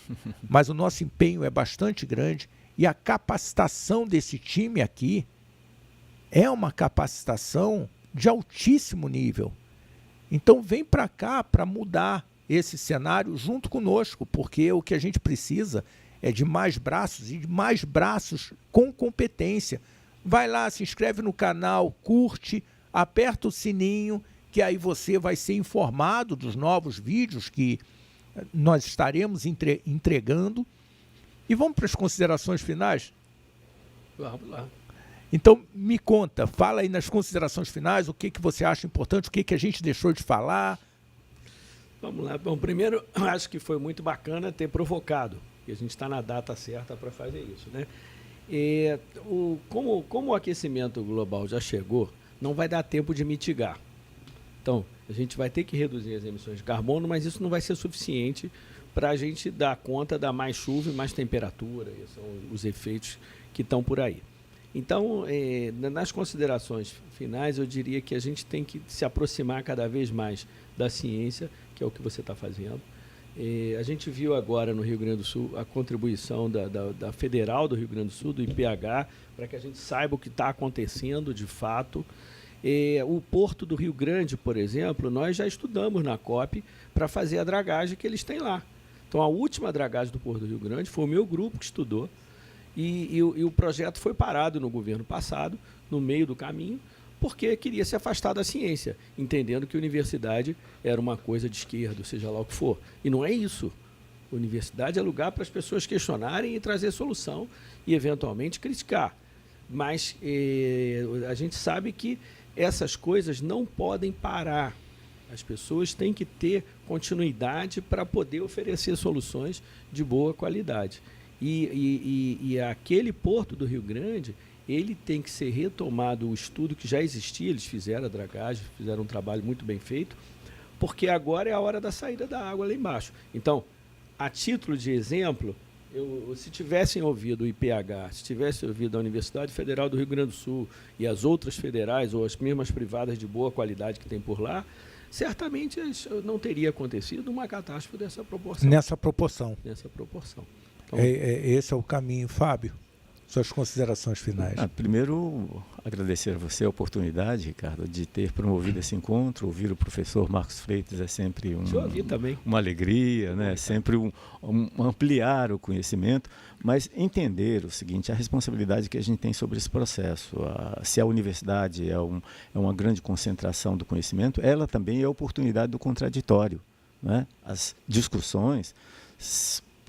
mas o nosso empenho é bastante grande e a capacitação desse time aqui é uma capacitação de altíssimo nível. Então vem para cá para mudar esse cenário junto conosco, porque o que a gente precisa é de mais braços e de mais braços com competência. Vai lá, se inscreve no canal, curte, aperta o sininho, que aí você vai ser informado dos novos vídeos que nós estaremos entregando. E vamos para as considerações finais? Vamos lá. Então, me conta, fala aí nas considerações finais, o que você acha importante, o que a gente deixou de falar. Vamos lá. Bom, primeiro, acho que foi muito bacana ter provocado, e a gente está na data certa para fazer isso, né? E, como o aquecimento global já chegou, não vai dar tempo de mitigar. Então, a gente vai ter que reduzir as emissões de carbono, mas isso não vai ser suficiente para a gente dar conta da mais chuva e mais temperatura. Esses são os efeitos que estão por aí. Então, nas considerações finais, eu diria que a gente tem que se aproximar cada vez mais da ciência, que é o que você está fazendo. A gente viu agora no Rio Grande do Sul a contribuição da Federal do Rio Grande do Sul, do IPH, para que a gente saiba o que está acontecendo de fato. O Porto do Rio Grande, por exemplo, nós já estudamos na COP para fazer a dragagem que eles têm lá. Então, a última dragagem do Porto do Rio Grande foi o meu grupo que estudou, e o projeto foi parado no governo passado, no meio do caminho, porque queria se afastar da ciência, entendendo que a universidade era uma coisa de esquerda, seja lá o que for. E não é isso. A universidade é lugar para as pessoas questionarem e trazer solução e, eventualmente, criticar. Mas a gente sabe que essas coisas não podem parar. As pessoas têm que ter continuidade para poder oferecer soluções de boa qualidade. E aquele Porto do Rio Grande, ele tem que ser retomado, o estudo que já existia, eles fizeram a dragagem, fizeram um trabalho muito bem feito, porque agora é a hora da saída da água lá embaixo. Então, a título de exemplo, se tivessem ouvido o IPH, se tivessem ouvido a Universidade Federal do Rio Grande do Sul e as outras federais ou as mesmas privadas de boa qualidade que tem por lá, certamente não teria acontecido uma catástrofe dessa proporção. Nessa proporção. Nessa proporção. Então, esse é o caminho. Fábio, suas considerações finais. Primeiro, agradecer a você a oportunidade, Ricardo, de ter promovido esse encontro. Ouvir o professor Marcos Freitas é sempre uma alegria, né? Sempre ampliar o conhecimento, mas entender o seguinte, a responsabilidade que a gente tem sobre esse processo. Se a universidade é uma grande concentração do conhecimento, ela também é a oportunidade do contraditório, né? As discussões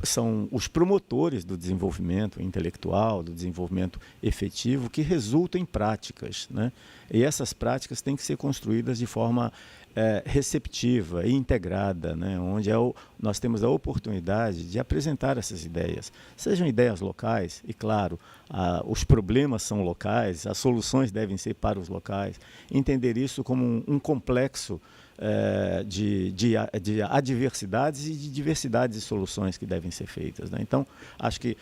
são os promotores do desenvolvimento intelectual, do desenvolvimento efetivo, que resultam em práticas, né? E essas práticas têm que ser construídas de forma receptiva e integrada, né? Onde nós temos a oportunidade de apresentar essas ideias. Sejam ideias locais, e claro, os problemas são locais, as soluções devem ser para os locais. Entender isso como um complexo de adversidades e de diversidades de soluções que devem ser feitas, né? Então, acho que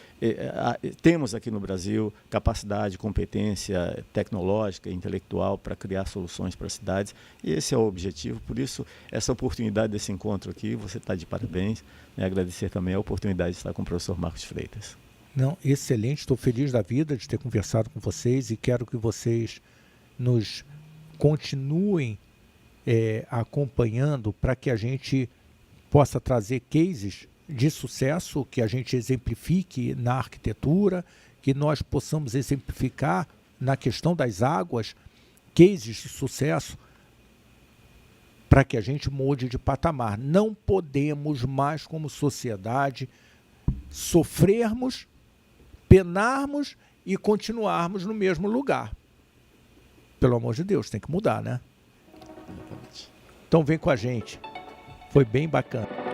temos aqui no Brasil capacidade, competência tecnológica e intelectual para criar soluções para as cidades, e esse é o objetivo. Por isso, essa oportunidade desse encontro aqui, você está de parabéns, né? Agradecer também a oportunidade de estar com o professor Marcos Freitas. Não, excelente, estou feliz da vida de ter conversado com vocês e quero que vocês nos continuem acompanhando para que a gente possa trazer cases de sucesso, que a gente exemplifique na arquitetura, que nós possamos exemplificar na questão das águas, cases de sucesso, para que a gente mude de patamar. Não podemos mais, como sociedade, sofrermos, penarmos e continuarmos no mesmo lugar. Pelo amor de Deus, tem que mudar, né? Então vem com a gente. Foi bem bacana.